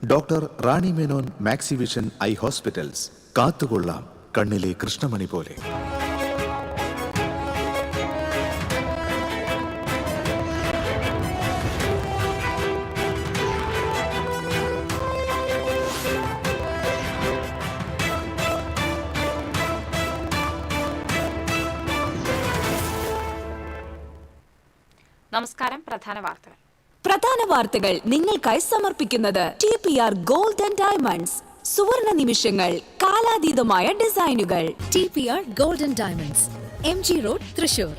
Doctor Rani Menon Maxivision I hospitals. കാത്തുകൊള്ളാം കണ്ണിലെ കൃഷ്ണമണി പോലെ. നമസ്കാരം. പ്രധാന വാർത്തകൾ നിങ്ങൾക്കായി സമർപ്പിക്കുന്നത് TPR ഗോൾഡ് ആൻഡ് ഡയമണ്ട്സ്. സുവർണ നിമിഷങ്ങൾ, കാലാതീതമായ ഡിസൈനുകൾ. TPR gold and diamonds, MG road, Thrissur,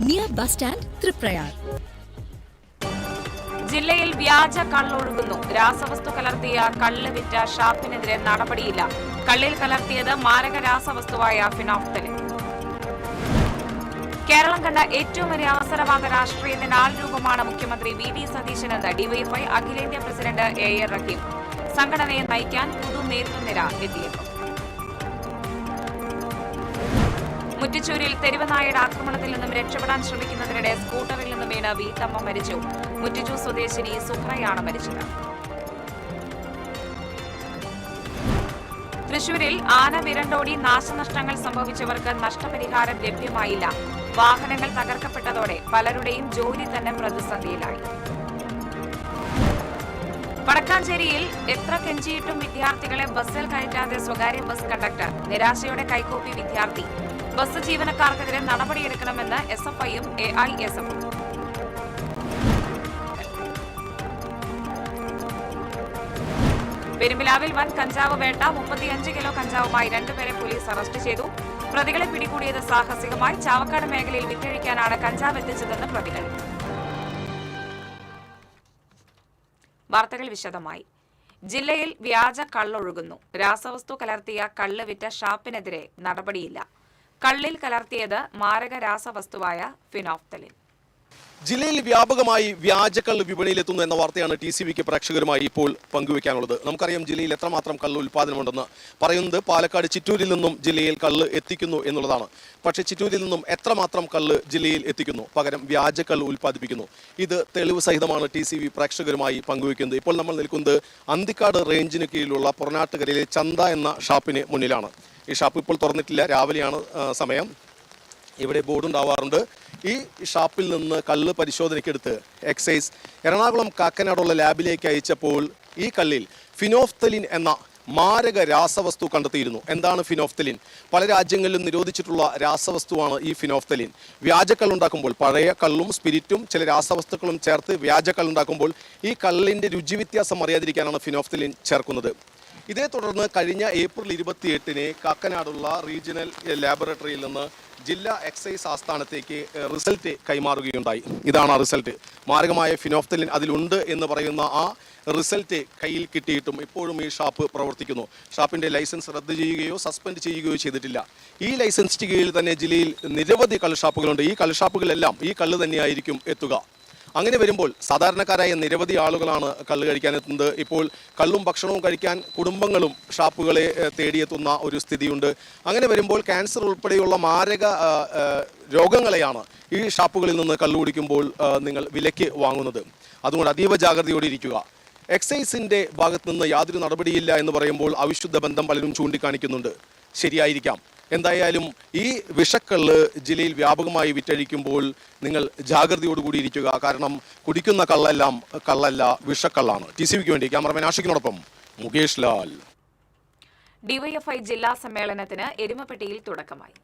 near bus stand, Triprayar. ജില്ലയിൽ വ്യാജ കള്ളൊഴുകുന്നു. രാസവസ്തു കലർത്തിയ കള്ള് വിറ്റ ഷാപ്പിനെതിരെ നടപടിയില്ല. കള്ളിൽ കലർത്തിയത് മാരക രാസവസ്തുവായ ഫിനോഫ്തലിൻ. കേരളം കണ്ട ഏറ്റവും വലിയ അവസരവാദ രാഷ്ട്രീയത്തിന്റെ ആൾരൂപമാണ് മുഖ്യമന്ത്രി VD സതീശനെന്ന് DYFI അഖിലേന്ത്യാ പ്രസിഡന്റ് AR റഹീം. സംഘടനയെ നയിക്കാൻ പുതു നേതൃനിര എത്തിയേക്കും. മുറ്റിച്ചൂരിൽ തെരുവനായയുടെ ആക്രമണത്തിൽ നിന്നും രക്ഷപ്പെടാൻ ശ്രമിക്കുന്നതിനിടെ സ്കൂട്ടറിൽ നിന്നും വീണ് വീട്ടമ്മ മരിച്ചു. മുറ്റിച്ചൂർ സ്വദേശിനി സുഹ്രയാണ് മരിച്ചത്. തൃശൂരിൽ ആന വിരണ്ടോടി നാശനഷ്ടങ്ങൾ സംഭവിച്ചവർക്ക് നഷ്ടപരിഹാരം ലഭ്യമായില്ല. വാഹനങ്ങൾ തകർക്കപ്പെട്ടതോടെ പലരുടെയും ജോലി തന്നെ പ്രതിസന്ധിയിലായി. വടക്കാഞ്ചേരിയിൽ എത്ര കെഞ്ചിയിട്ടും വിദ്യാർത്ഥികളെ ബസ്സിൽ കയറ്റാതെ സ്വകാര്യ ബസ് കണ്ടക്ടർ. നിരാശയോടെ കൈകൂപ്പി വിദ്യാർത്ഥി. ബസ് ജീവനക്കാർക്കെതിരെ നടപടിയെടുക്കണമെന്ന് SFIയും AISFും. പെരുമ്പിലാവിൽ വൻ കഞ്ചാവ് വേട്ട. 35 കിലോ കഞ്ചാവുമായി 2 പേരെ പോലീസ് അറസ്റ്റ് ചെയ്തു. പ്രതികളെ പിടികൂടിയത് സാഹസികമായി. ചാവക്കാട് മേഖലയിൽ വിറ്റഴിക്കാനാണ് കഞ്ചാവ് എത്തിച്ചതെന്ന് പ്രതികൾ. വാർത്തകൾ വിശദമായി. ജില്ലയിൽ വ്യാജ കള്ളൊഴുകുന്നു. രാസവസ്തു കലർത്തിയ കള്ള് വിറ്റ ഷാപ്പിനെതിരെ നടപടിയില്ല. കള്ളിൽ കലർത്തിയത് മാരക രാസവസ്തുവായ ഫിനോഫ്തലിൻ. ജില്ലയിൽ വ്യാപകമായി വ്യാജക്കള്ള് വിപണിയിലെത്തുന്നു എന്ന വാർത്തയാണ് TCVക്ക് പ്രേക്ഷകരുമായി ഇപ്പോൾ പങ്കുവയ്ക്കാനുള്ളത്. നമുക്കറിയാം ജില്ലയിൽ എത്രമാത്രം കള്ള് ഉൽപ്പാദനമുണ്ടെന്ന്. പറയുന്നത് പാലക്കാട് ചിറ്റൂരിൽ നിന്നും ജില്ലയിൽ കള്ള് എത്തിക്കുന്നു എന്നുള്ളതാണ്. പക്ഷേ ചിറ്റൂരിൽ നിന്നും എത്രമാത്രം കള്ള് ജില്ലയിൽ എത്തിക്കുന്നു, പകരം വ്യാജക്കള്ള് ഉൽപ്പാദിപ്പിക്കുന്നു. ഇത് തെളിവ് സഹിതമാണ് TCV പ്രേക്ഷകരുമായി പങ്കുവയ്ക്കുന്നത്. ഇപ്പോൾ നമ്മൾ നിൽക്കുന്നത് അന്തിക്കാട് റേഞ്ചിന് കീഴിലുള്ള പൊറനാട്ടുകരയിലെ ചന്ത എന്ന ഷാപ്പിന് മുന്നിലാണ്. ഈ ഷാപ്പ് ഇപ്പോൾ തുറന്നിട്ടില്ല, രാവിലെയാണ് സമയം. ഇവിടെ ബോർഡുണ്ടാവാറുണ്ട്. ഈ ഷാപ്പിൽ നിന്ന് കള്ള് പരിശോധനയ്ക്കെടുത്ത് എക്സൈസ് എറണാകുളം കാക്കനാടുള്ള ലാബിലേക്ക് അയച്ചപ്പോൾ ഈ കള്ളിൽ ഫിനോഫ്തലിൻ എന്ന മാരക രാസവസ്തു കണ്ടെത്തിയിരുന്നു. എന്താണ് ഫിനോഫ്തലിൻ? പല രാജ്യങ്ങളിലും നിരോധിച്ചിട്ടുള്ള രാസവസ്തുവാണ് ഈ ഫിനോഫ്തലിൻ. വ്യാജക്കള്ളുണ്ടാക്കുമ്പോൾ പഴയ കള്ളും സ്പിരിറ്റും ചില രാസവസ്തുക്കളും ചേർത്ത് വ്യാജക്കള്ളുണ്ടാക്കുമ്പോൾ ഈ കള്ളിൻ്റെ രുചിവ്യത്യാസം അറിയാതിരിക്കാനാണ് ഫിനോഫ്തലിൻ ചേർക്കുന്നത്. ഇതേ തുടർന്ന് കഴിഞ്ഞ ഏപ്രിൽ 28-ന് കാക്കനാടുള്ള റീജിയണൽ ലാബറട്ടറിയിൽ നിന്ന് ജില്ലാ എക്സൈസ് ആസ്ഥാനത്തേക്ക് റിസൾട്ട് കൈമാറുകയുണ്ടായി. ഇതാണ് ആ റിസൾട്ട്. മാരകമായ ഫിനോഫ്തലിൻ അതിലുണ്ട് എന്ന് പറയുന്ന ആ റിസൾട്ട് കയ്യിൽ കിട്ടിയിട്ടും ഇപ്പോഴും ഈ ഷാപ്പ് പ്രവർത്തിക്കുന്നു. ഷാപ്പിൻ്റെ ലൈസൻസ് റദ്ദ് ചെയ്യുകയോ സസ്പെൻഡ് ചെയ്യുകയോ ചെയ്തിട്ടില്ല. ഈ ലൈസൻസിന് കീഴിൽ തന്നെ ജില്ലയിൽ നിരവധി കള്ള് ഷാപ്പുകളുണ്ട്. ഈ കള്ള് ഷാപ്പുകളെല്ലാം ഈ കള്ള് തന്നെയായിരിക്കും എത്തുക. അങ്ങനെ വരുമ്പോൾ സാധാരണക്കാരായ നിരവധി ആളുകളാണ് കള്ള് കഴിക്കാനെത്തുന്നത്. ഇപ്പോൾ കള്ളും ഭക്ഷണവും കഴിക്കാൻ കുടുംബങ്ങളും ഷാപ്പുകളെ തേടിയെത്തുന്ന ഒരു സ്ഥിതിയുണ്ട്. അങ്ങനെ വരുമ്പോൾ ക്യാൻസർ ഉൾപ്പെടെയുള്ള മാരക രോഗങ്ങളെയാണ് ഈ ഷാപ്പുകളിൽ നിന്ന് കള്ള് കുടിക്കുമ്പോൾ നിങ്ങൾ വിലയ്ക്ക് വാങ്ങുന്നത്. അതുകൊണ്ട് അതീവ ജാഗ്രതയോടെ ഇരിക്കുക. എക്സൈസിൻ്റെ ഭാഗത്തു നിന്ന് യാതൊരു നടപടിയില്ല എന്ന് പറയുമ്പോൾ അവിശുദ്ധ ബന്ധം പലരും ചൂണ്ടിക്കാണിക്കുന്നുണ്ട്. ശരിയായിരിക്കാം. എന്തായാലും ഈ വിഷക്കള്ള് ജില്ലയിൽ വ്യാപകമായി വിറ്റഴിക്കുമ്പോൾ നിങ്ങൾ ജാഗ്രതയോടുകൂടി ഇരിക്കുക. കാരണം കുടിക്കുന്ന കള്ളെല്ലാം കള്ളല്ല, വിഷക്കള്ളാണ്. TCVക്ക് വേണ്ടി ക്യാമറമാൻ ആഷിഖിനോടൊപ്പം മുകേഷ് ലാൽ. DYFI ജില്ലാ സമ്മേളനത്തിന് എരുമപ്പെട്ടിയിൽ തുടക്കമായി.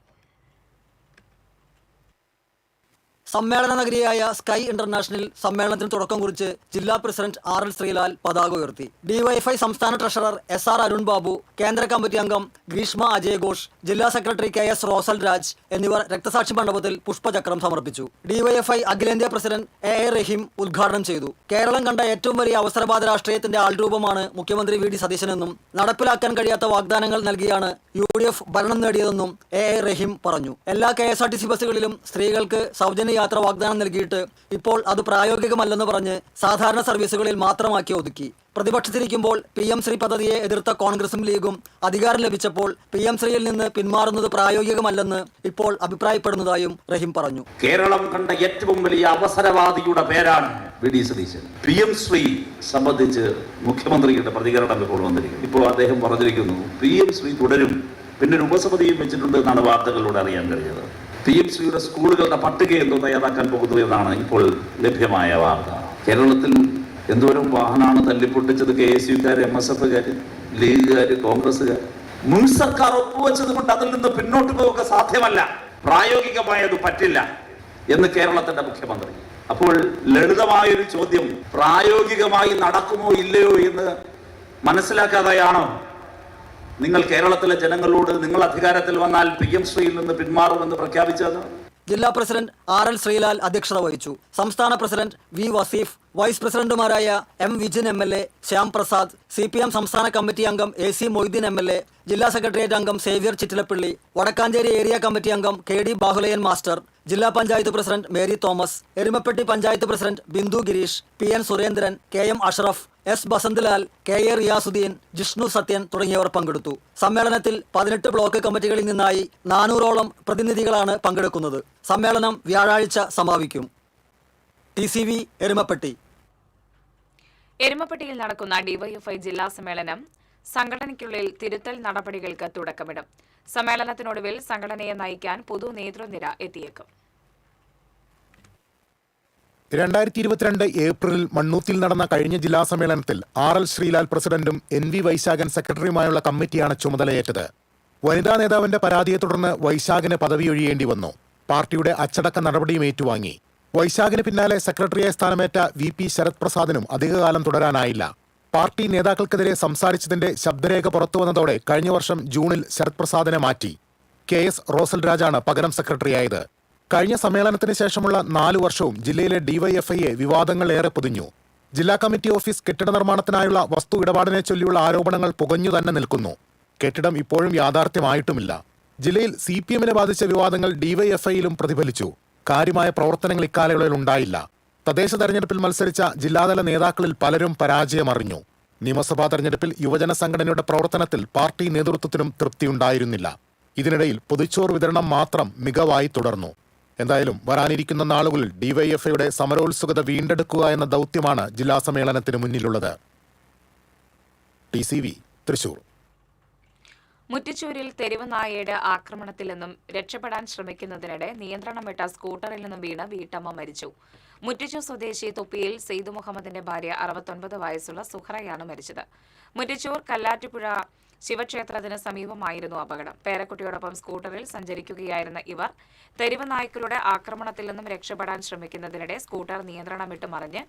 സമ്മേളന നഗരിയായ സ്കൈ ഇന്റർനാഷണൽ സമ്മേളനത്തിന് തുടക്കം കുറിച്ച് ജില്ലാ പ്രസിഡന്റ് RL ശ്രീലാൽ പതാക ഉയർത്തി. DYFI സംസ്ഥാന ട്രഷറർ SR അരുൺ ബാബു, കേന്ദ്ര കമ്മിറ്റി അംഗം ഗ്രീഷ്മ അജയ് ഘോഷ്, ജില്ലാ സെക്രട്ടറി KS റോസൽ രാജ് എന്നിവർ രക്തസാക്ഷി മണ്ഡപത്തിൽ പുഷ്പചക്രം സമർപ്പിച്ചു. DYFI അഖിലേന്ത്യാ പ്രസിഡന്റ് AR റഹീം ഉദ്ഘാടനം ചെയ്തു. കേരളം കണ്ട ഏറ്റവും വലിയ അവസരവാദ രാഷ്ട്രീയത്തിന്റെ ആൾരൂപമാണ് മുഖ്യമന്ത്രി VD സതീശനെന്നും നടപ്പിലാക്കാൻ കഴിയാത്ത വാഗ്ദാനങ്ങൾ നൽകിയാണ് UDF ഭരണം നേടിയതെന്നും AR റഹീം പറഞ്ഞു. എല്ലാ KSRTC ബസ്സുകളിലും സ്ത്രീകൾക്ക് സൗജന്യ യാത്ര വാഗ്ദാനം നൽകിയിട്ട് ഇപ്പോൾ അത് പ്രായോഗികമല്ലെന്ന് പറഞ്ഞ് സാധാരണ സർവീസുകളിൽ മാത്രമാക്കി ഒതുക്കി. പ്രതിപക്ഷത്തിരിക്കുമ്പോൾ PM ശ്രീ പദ്ധതിയെ എതിർത്ത കോൺഗ്രസും ലീഗും അധികാരം ലഭിച്ചപ്പോൾ PM ശ്രീയിൽ നിന്ന് പിന്മാറുന്നത് പ്രായോഗികമല്ലെന്ന് ഇപ്പോൾ അഭിപ്രായപ്പെടുന്നതായും റഹീം പറഞ്ഞു. കേരളം കണ്ട ഏറ്റവും വലിയ അവസരവാദിയുടെ പേരാണ് VD സതീശൻ. PM ശ്രീ സംബന്ധിച്ച് മുഖ്യമന്ത്രിയുടെ പ്രതികരണം ഇപ്പോൾ വന്നിരിക്കുന്നു. ഇപ്പോൾ അദ്ദേഹം പറഞ്ഞിരിക്കുന്നു PM ശ്രീ തുടരും, പിന്നെ ഒരു ഉപസമിതിയും വെച്ചിട്ടുണ്ട് എന്നാണ് വാർത്തകളിലൂടെ അറിയാൻ കഴിഞ്ഞത്. PM ശ്രീയുടെ സ്കൂളുകളുടെ പട്ടിക എന്തോ തയ്യാറാക്കാൻ പോകുന്നു എന്നാണ് ഇപ്പോൾ ലഭ്യമായ വാർത്ത. കേരളത്തിൽ എന്തോരം വാഹനമാണ് തല്ലിപ്പൊട്ടിച്ചത് KSUക്കാർ, MSFകാർ, ലീഗുകാർ, കോൺഗ്രസ്സുകാർ. മുൻ സർക്കാർ ഒപ്പുവെച്ചത് കൊണ്ട് അതിൽ നിന്ന് പിന്നോട്ട് പോവുക സാധ്യമല്ല, പ്രായോഗികമായത് പറ്റില്ല എന്ന് കേരളത്തിന്റെ മുഖ്യമന്ത്രി. അപ്പോൾ ലളിതമായൊരു ചോദ്യം, പ്രായോഗികമായി നടക്കുമോ ഇല്ലയോ എന്ന് മനസ്സിലാക്കാതെയാണോ നിങ്ങൾ കേരളത്തിലെ ജനങ്ങളോട് നിങ്ങൾ അധികാരത്തിൽ വന്നാൽ PM ശ്രീയിൽ നിന്ന് പിന്മാറുമെന്ന് പ്രഖ്യാപിച്ചത്? ജില്ലാ പ്രസിഡന്റ് RL ശ്രീലാൽ അധ്യക്ഷത വഹിച്ചു. സംസ്ഥാന പ്രസിഡന്റ് V വസീഫ്, വൈസ് പ്രസിഡന്റുമാരായ M Vijin MLA, Shyam Prasad, CPM സംസ്ഥാന കമ്മിറ്റി അംഗം AC മൊയ്തീൻ MLA, ജില്ലാ സെക്രട്ടേറിയറ്റ് അംഗം Xavier Chittilappally, Vadakkanchery area committee അംഗം KD ബാഹുലയൻ മാസ്റ്റർ, ജില്ലാ panchayat president Mary Thomas, Erumapetty panchayat president Bindu Girish, PN Surendran, KM Ashraf, S Basanthlal, KA Riyasuddeen, Jishnu Sathyan തുടങ്ങിയവർ പങ്കെടുത്തു. സമ്മേളനത്തിൽ 18 ബ്ലോക്ക് കമ്മിറ്റികളിൽ നിന്നായി 400ഓളം പ്രതിനിധികളാണ് പങ്കെടുക്കുന്നത്. സമ്മേളനം വ്യാഴാഴ്ച സമാപിക്കും. TCV എരുമപ്പെട്ടി. എരുമപ്പെട്ടിയിൽ നടക്കുന്ന DYFI ജില്ലാ സമ്മേളനം സംഘടനയ്ക്കുള്ളിൽ തിരുത്തൽ നടപടികൾക്ക് തുടക്കമിടും. സമ്മേളനത്തിനൊടുവിൽ സംഘടനയെ നയിക്കാൻ പൊതു നേതൃനിര എത്തിയേക്കും. 2022 ഏപ്രിലിൽ മണ്ണൂത്തിൽ നടന്ന കഴിഞ്ഞ ജില്ലാ സമ്മേളനത്തിൽ RL ശ്രീലാൽ പ്രസിഡന്റും NV വൈശാഖൻ സെക്രട്ടറിയുമായുള്ള കമ്മിറ്റിയാണ് ചുമതലയേറ്റത്. വനിതാ നേതാവിന്റെ പരാതിയെ തുടർന്ന് വൈശാഖന് പദവിയൊഴിയേണ്ടി വന്നു. പാർട്ടിയുടെ അച്ചടക്ക നടപടിയും ഏറ്റുവാങ്ങി. വൈശാഖിന് പിന്നാലെ സെക്രട്ടറിയായ സ്ഥാനമേറ്റ VP ശരത് പ്രസാദിനും അധികകാലം തുടരാനായില്ല. പാർട്ടി നേതാക്കൾക്കെതിരെ സംസാരിച്ചതിന്റെ ശബ്ദരേഖ പുറത്തുവന്നതോടെ കഴിഞ്ഞ വർഷം ജൂണിൽ ശരത് പ്രസാദിനെ മാറ്റി. KS റോസൽ രാജാണ് പകരം സെക്രട്ടറിയായത്. കഴിഞ്ഞ സമ്മേളനത്തിന് ശേഷമുള്ള 4 വർഷവും ജില്ലയിലെ DYFIയെ വിവാദങ്ങൾ ഏറെ പൊതിഞ്ഞു. ജില്ലാ കമ്മിറ്റി ഓഫീസ് കെട്ടിട നിർമ്മാണത്തിനായുള്ള വസ്തു ഇടപാടിനെ ചൊല്ലിയുള്ള ആരോപണങ്ങൾ പുകഞ്ഞു തന്നെ നിൽക്കുന്നു. കെട്ടിടം ഇപ്പോഴും യാഥാർത്ഥ്യമായിട്ടുമില്ല. ജില്ലയിൽ CPMനെ ബാധിച്ച വിവാദങ്ങൾ DYFIയിലും പ്രതിഫലിച്ചു. കാര്യമായ പ്രവർത്തനങ്ങൾ ഇക്കാലയളവിൽ ഉണ്ടായില്ല. തദ്ദേശ തെരഞ്ഞെടുപ്പിൽ മത്സരിച്ച ജില്ലാതല നേതാക്കളിൽ പലരും പരാജയമറിഞ്ഞു. നിയമസഭാ തെരഞ്ഞെടുപ്പിൽ യുവജന സംഘടനയുടെ പ്രവർത്തനത്തിൽ പാർട്ടി നേതൃത്വത്തിനും തൃപ്തിയുണ്ടായിരുന്നില്ല. ഇതിനിടയിൽ പൊതിച്ചോറ് വിതരണം മാത്രം മികവായി തുടർന്നു. എന്തായാലും വരാനിരിക്കുന്ന നാളുകളിൽ DYFIയുടെ സമരോത്സുകത വീണ്ടെടുക്കുക എന്ന ദൗത്യമാണ് ജില്ലാ സമ്മേളനത്തിന് മുന്നിലുള്ളത്. TCV തൃശൂർ. മുറ്റിച്ചൂരിൽ തെരുവ് നായയുടെ ആക്രമണത്തിൽ നിന്നും രക്ഷപ്പെടാൻ ശ്രമിക്കുന്നതിനിടെ നിയന്ത്രണം വിട്ട സ്കൂട്ടറിൽ നിന്നും വീണ് വീട്ടമ്മ മരിച്ചു. മുറ്റിച്ചൂർ സ്വദേശി തൊപ്പിയിൽ സെയ്ദ് മുഹമ്മദിന്റെ ഭാര്യ 69 വയസ്സുള്ള സുഹറയാണ് മരിച്ചത്. മുറ്റിച്ചൂർ കല്ലാറ്റുപുഴ ശിവക്ഷേത്രത്തിന് സമീപമായിരുന്നു അപകടം. പേരക്കുട്ടിയോടൊപ്പം സ്കൂട്ടറിൽ സഞ്ചരിക്കുകയായിരുന്ന ഇവർ തെരുവ് നായ്ക്കളുടെ ആക്രമണത്തിൽ നിന്നും രക്ഷപ്പെടാൻ ശ്രമിക്കുന്നതിനിടെ സ്കൂട്ടർ നിയന്ത്രണം വിട്ട് മറിഞ്ഞ്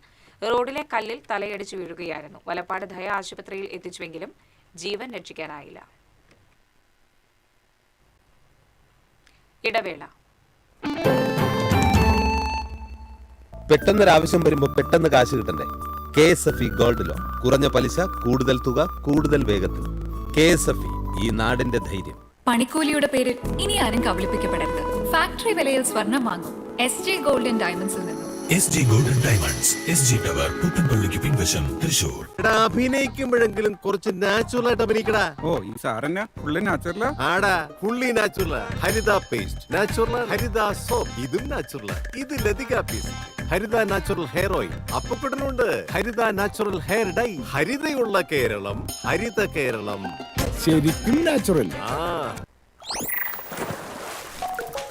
റോഡിലെ കല്ലിൽ തലയടിച്ചു വീഴുകയായിരുന്നു. വലപ്പാട് ദയ ആശുപത്രിയിൽ എത്തിച്ചുവെങ്കിലും ജീവൻ രക്ഷിക്കാനായില്ല. ഇടവേള. പെട്ടെന്നൊരാവശ്യം വരുമ്പോൾ പെട്ടെന്ന് കാശ് കിട്ടണ്ടേ? KSFE ഗോൾഡ് ലോൺ, കുറഞ്ഞ പലിശ, കൂടുതൽ തുക, കൂടുതൽ വേഗത്തിൽ. KSFE, ഈ നാടിന്റെ ധൈര്യം. പണിക്കൂലിയുടെ പേരിൽ ഇനി ആരും കബളിപ്പിക്കപ്പെടരുത്. ഫാക്ടറി വിലയിൽ സ്വർണം വാങ്ങും SG ഗോൾഡ് ആൻഡ് ഡയമണ്ട്സിൽ നിന്നും. SG golden diamonds, SG tower, പുത്തൻപള്ളിക്ക് പിൻവശം, തൃശൂർ. അഭിനയിക്കുമ്പോഴെങ്കിലും കുറച്ച് നാച്ചുറൽ ആയിട്ട് അഭിനയിക്കടാ. ഓ, ഈ സാറന്നെ ഫുള്ളി നാച്ചുറലാ? ആടാ, ഫുള്ളി നാച്ചുറൽ. ഹരിത പേസ്റ്റ് നാച്ചുറൽ, ഹരിത സോപ്പ് ഇതും നാച്ചുറൽ. ഇത് ലതിക പേസ്റ്റ്, ഹരിത നാച്ചുറൽ ഹെയർ ഓയിൽ, അപ്പക്കുട്ടനുണ്ട് ഹരിത natural hair dye. ഹരിതയുള്ള Keralam, Haritha Keralam, ശരിക്കും natural.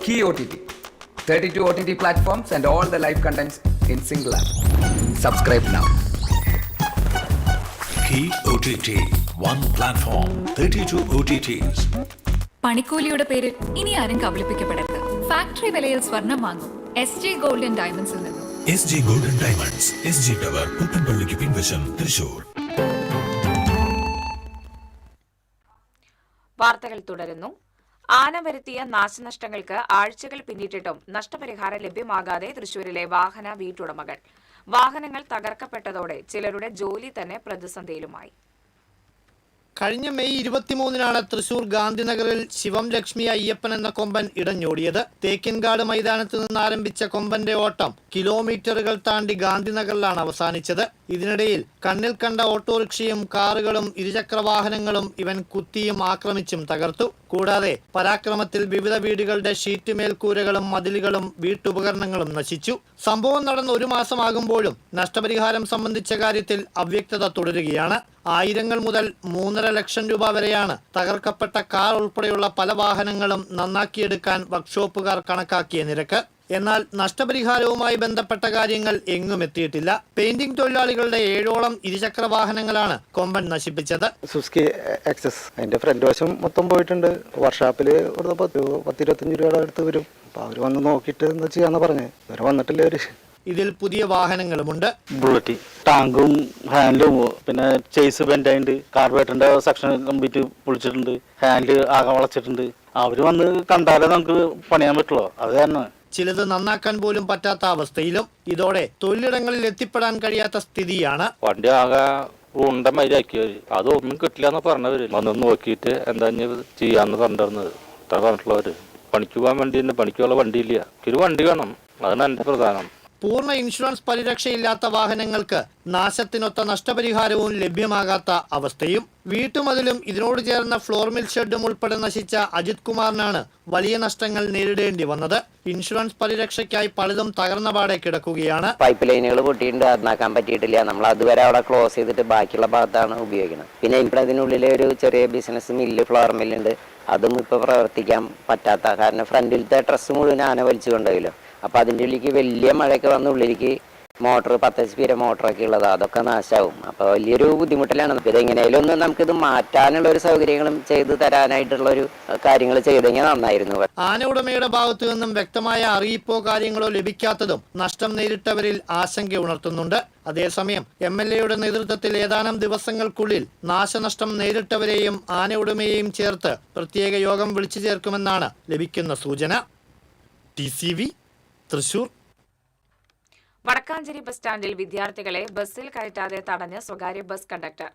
Key OTT, 32 OTT platforms and all the live contents in single app. Subscribe now. Key OTT, one platform, 32 OTTs. പണിക്കൂലിയുടെ പേരിൽ ഇനി ആരും കബളിപ്പിക്കപ്പെടരുത്. Factory വിലയിൽ സ്വർണം വാങ്ങും SG gold and ഡയമണ്ട്സിൽ നിന്നും. SG golden diamonds, SG tower, പുത്തൻപള്ളിക്ക് പിൻവശം, തൃശൂർ. വാർത്തകൾ തുടരുന്നു. ആന വരുത്തിയ നാശനഷ്ടങ്ങൾക്ക് ആഴ്ചകൾ പിന്നിട്ടിട്ടും നഷ്ടപരിഹാരം ലഭ്യമാകാതെ തൃശൂരിലെ വാഹന വീട്ടുടമകൾ. വാഹനങ്ങൾ തകർക്കപ്പെട്ടതോടെ ചിലരുടെ ജോലി തന്നെ പ്രതിസന്ധിയിലുമായി. കഴിഞ്ഞ മെയ് 23-നാണ് തൃശൂർ ഗാന്ധിനഗറിൽ ശിവം ലക്ഷ്മി അയ്യപ്പൻ എന്ന കൊമ്പൻ ഇടഞ്ഞോടിയത്. തേക്കിൻകാട് മൈതാനത്ത് നിന്ന് ആരംഭിച്ച കൊമ്പന്റെ ഓട്ടം കിലോമീറ്ററുകൾ താണ്ടി ഗാന്ധിനഗറിലാണ് അവസാനിച്ചത്. ഇതിനിടയിൽ കണ്ണിൽ കണ്ട ഓട്ടോറിക്ഷയും കാറുകളും ഇരുചക്രവാഹനങ്ങളും ഇവൻ കുത്തിയും ആക്രമിച്ചും തകർത്തു. കൂടാതെ പരാക്രമത്തിൽ വിവിധ വീടുകളുടെ ഷീറ്റ് മേൽക്കൂരകളും മതിലുകളും വീട്ടുപകരണങ്ങളും നശിച്ചു. സംഭവം നടന്ന് 1 മാസമാകുമ്പോഴും നഷ്ടപരിഹാരം സംബന്ധിച്ച കാര്യത്തിൽ അവ്യക്തത തുടരുകയാണ്. ആയിരങ്ങൾ മുതൽ 3.5 ലക്ഷം രൂപ വരെയാണ് തകർക്കപ്പെട്ട കാർ ഉൾപ്പെടെയുള്ള പല വാഹനങ്ങളും നന്നാക്കിയെടുക്കാൻ വർക്ക്ഷോപ്പുകാർ കണക്കാക്കിയ നിരക്ക്. എന്നാൽ നഷ്ടപരിഹാരവുമായി ബന്ധപ്പെട്ട കാര്യങ്ങൾ എങ്ങും എത്തിയിട്ടില്ല. പെയിന്റിംഗ് തൊഴിലാളികളുടെ 7ഓളം ഇരുചക്ര വാഹനങ്ങളാണ് കൊമ്പൻ നശിപ്പിച്ചത്. സുസ്കി എക്സസ് അതിന്റെ ഫ്രണ്ട് വശം മൊത്തം പോയിട്ടുണ്ട്. വർക്ക്ഷോപ്പിൽ ഒരു 10-25 രൂപയുടെ അടുത്ത് വരും. അപ്പൊ അവര് വന്ന് നോക്കിയിട്ട് എന്താ ചെയ്യാന്ന് പറഞ്ഞേ, ഇവരെ വന്നിട്ടില്ല അവര്. ഇതിൽ പുതിയ വാഹനങ്ങളുമുണ്ട്. ബുള്ളറ്റ്, ടാങ്കും ഹാൻഡിലും പിന്നെ ചേസ് ബെൻഡായിട്ടുണ്ട്. കാർബറേറ്ററിന്റെ സെക്ഷൻ കംപ്ലീറ്റ് പൊളിച്ചിട്ടുണ്ട്. ഹാൻഡിൽ ആകെ വളച്ചിട്ടുണ്ട്. അവര് വന്ന് കണ്ടാലേ നമുക്ക് പണിയാൻ പറ്റുള്ളൂ. അത് കാരണം ചിലത് നന്നാക്കാൻ പോലും പറ്റാത്ത അവസ്ഥയിലും. ഇതോടെ തൊഴിലിടങ്ങളിൽ എത്തിപ്പെടാൻ കഴിയാത്ത സ്ഥിതിയാണ്. വണ്ടി ആകെ ഉണ്ടമായിരിക്കും. അതൊന്നും കിട്ടില്ല എന്ന് പറഞ്ഞവര് വന്ന് നോക്കിയിട്ട് എന്താ ചെയ്യാന്ന് പറഞ്ഞിരുന്നത്. ഇത്ര പറഞ്ഞിട്ടുള്ളവര് പണിക്ക് പോകാൻ വേണ്ടി തന്നെ പണിക്കുള്ള വണ്ടിയില്ല. ഒരു വണ്ടി വേണം, അതാണ് എന്റെ പ്രധാനം. പൂർണ്ണ ഇൻഷുറൻസ് പരിരക്ഷയില്ലാത്ത വാഹനങ്ങൾക്ക് നാശത്തിനൊത്ത നഷ്ടപരിഹാരവും ലഭ്യമാകാത്ത അവസ്ഥയും. വീട്ടുമതിലും ഇതിനോട് ചേർന്ന ഫ്ലോർ മിൽ ഷെഡും ഉൾപ്പെടെ നശിച്ച അജിത് കുമാറിനാണ് വലിയ നഷ്ടങ്ങൾ നേരിടേണ്ടി വന്നത്. ഇൻഷുറൻസ് പരിരക്ഷയ്ക്കായി പലതും തകർന്ന പാടെ കിടക്കുകയാണ്. പൈപ്പ് ലൈനുകൾ പൊട്ടിയിട്ട് നന്നാക്കാൻ പറ്റിയിട്ടില്ല. നമ്മൾ അതുവരെ അവിടെ ക്ലോസ് ചെയ്തിട്ട് ബാക്കിയുള്ള ഭാഗത്താണ് ഉപയോഗിക്കുന്നത്. പിന്നെ ഇവിടെ ഇതിനുള്ളിൽ ഒരു ചെറിയ ബിസിനസ് മില്ല്, ഫ്ലോർ മില്ലുണ്ട്. അതും ഇപ്പോൾ പ്രവർത്തിക്കാൻ പറ്റാത്ത കാരണം ഫ്രണ്ടിലത്തെ ട്രസ് മുഴുവൻ ആന വലിച്ചു കൊണ്ടുപോയല്ലോ. അപ്പോൾ അതിൻ്റെ ഉള്ളിലേക്ക് വലിയ മഴയൊക്കെ വന്ന ഉള്ളിലേക്ക് മോട്ടർ 10 HP മോട്ടറൊക്കെ ഉള്ളത് അതൊക്കെ നാശമാവും. അപ്പോൾ വലിയൊരു ബുദ്ധിമുട്ടിലാണ്. ഇത് എങ്ങനെയായാലും ഒന്ന് നമുക്കിത് മാറ്റാനുള്ള ഒരു സൗകര്യങ്ങളും ചെയ്തു തരാനായിട്ടുള്ള ഒരു കാര്യങ്ങൾ ചെയ്തെങ്കിൽ നന്നായിരുന്നു. ആന ഉടമയുടെ ഭാഗത്തു നിന്നും വ്യക്തമായ അറിയിപ്പോ കാര്യങ്ങളോ ലഭിക്കാത്തതും നഷ്ടം നേരിട്ടവരിൽ ആശങ്ക ഉണർത്തുന്നുണ്ട്. അതേസമയം MLAയുടെ നേതൃത്വത്തിൽ ഏതാനും ദിവസങ്ങൾക്കുള്ളിൽ നാശനഷ്ടം നേരിട്ടവരെയും ആന ഉടമയെയും ചേർത്ത് പ്രത്യേക യോഗം വിളിച്ചു ചേർക്കുമെന്നാണ് ലഭിക്കുന്ന സൂചന. TCV തൃശൂർ. വടക്കാഞ്ചേരി ബസ് സ്റ്റാൻഡിൽ വിദ്യാർത്ഥികളെ ബസ്സിൽ കയറ്റാതെ തടഞ്ഞ് സ്വകാര്യ ബസ് കണ്ടക്ടർ.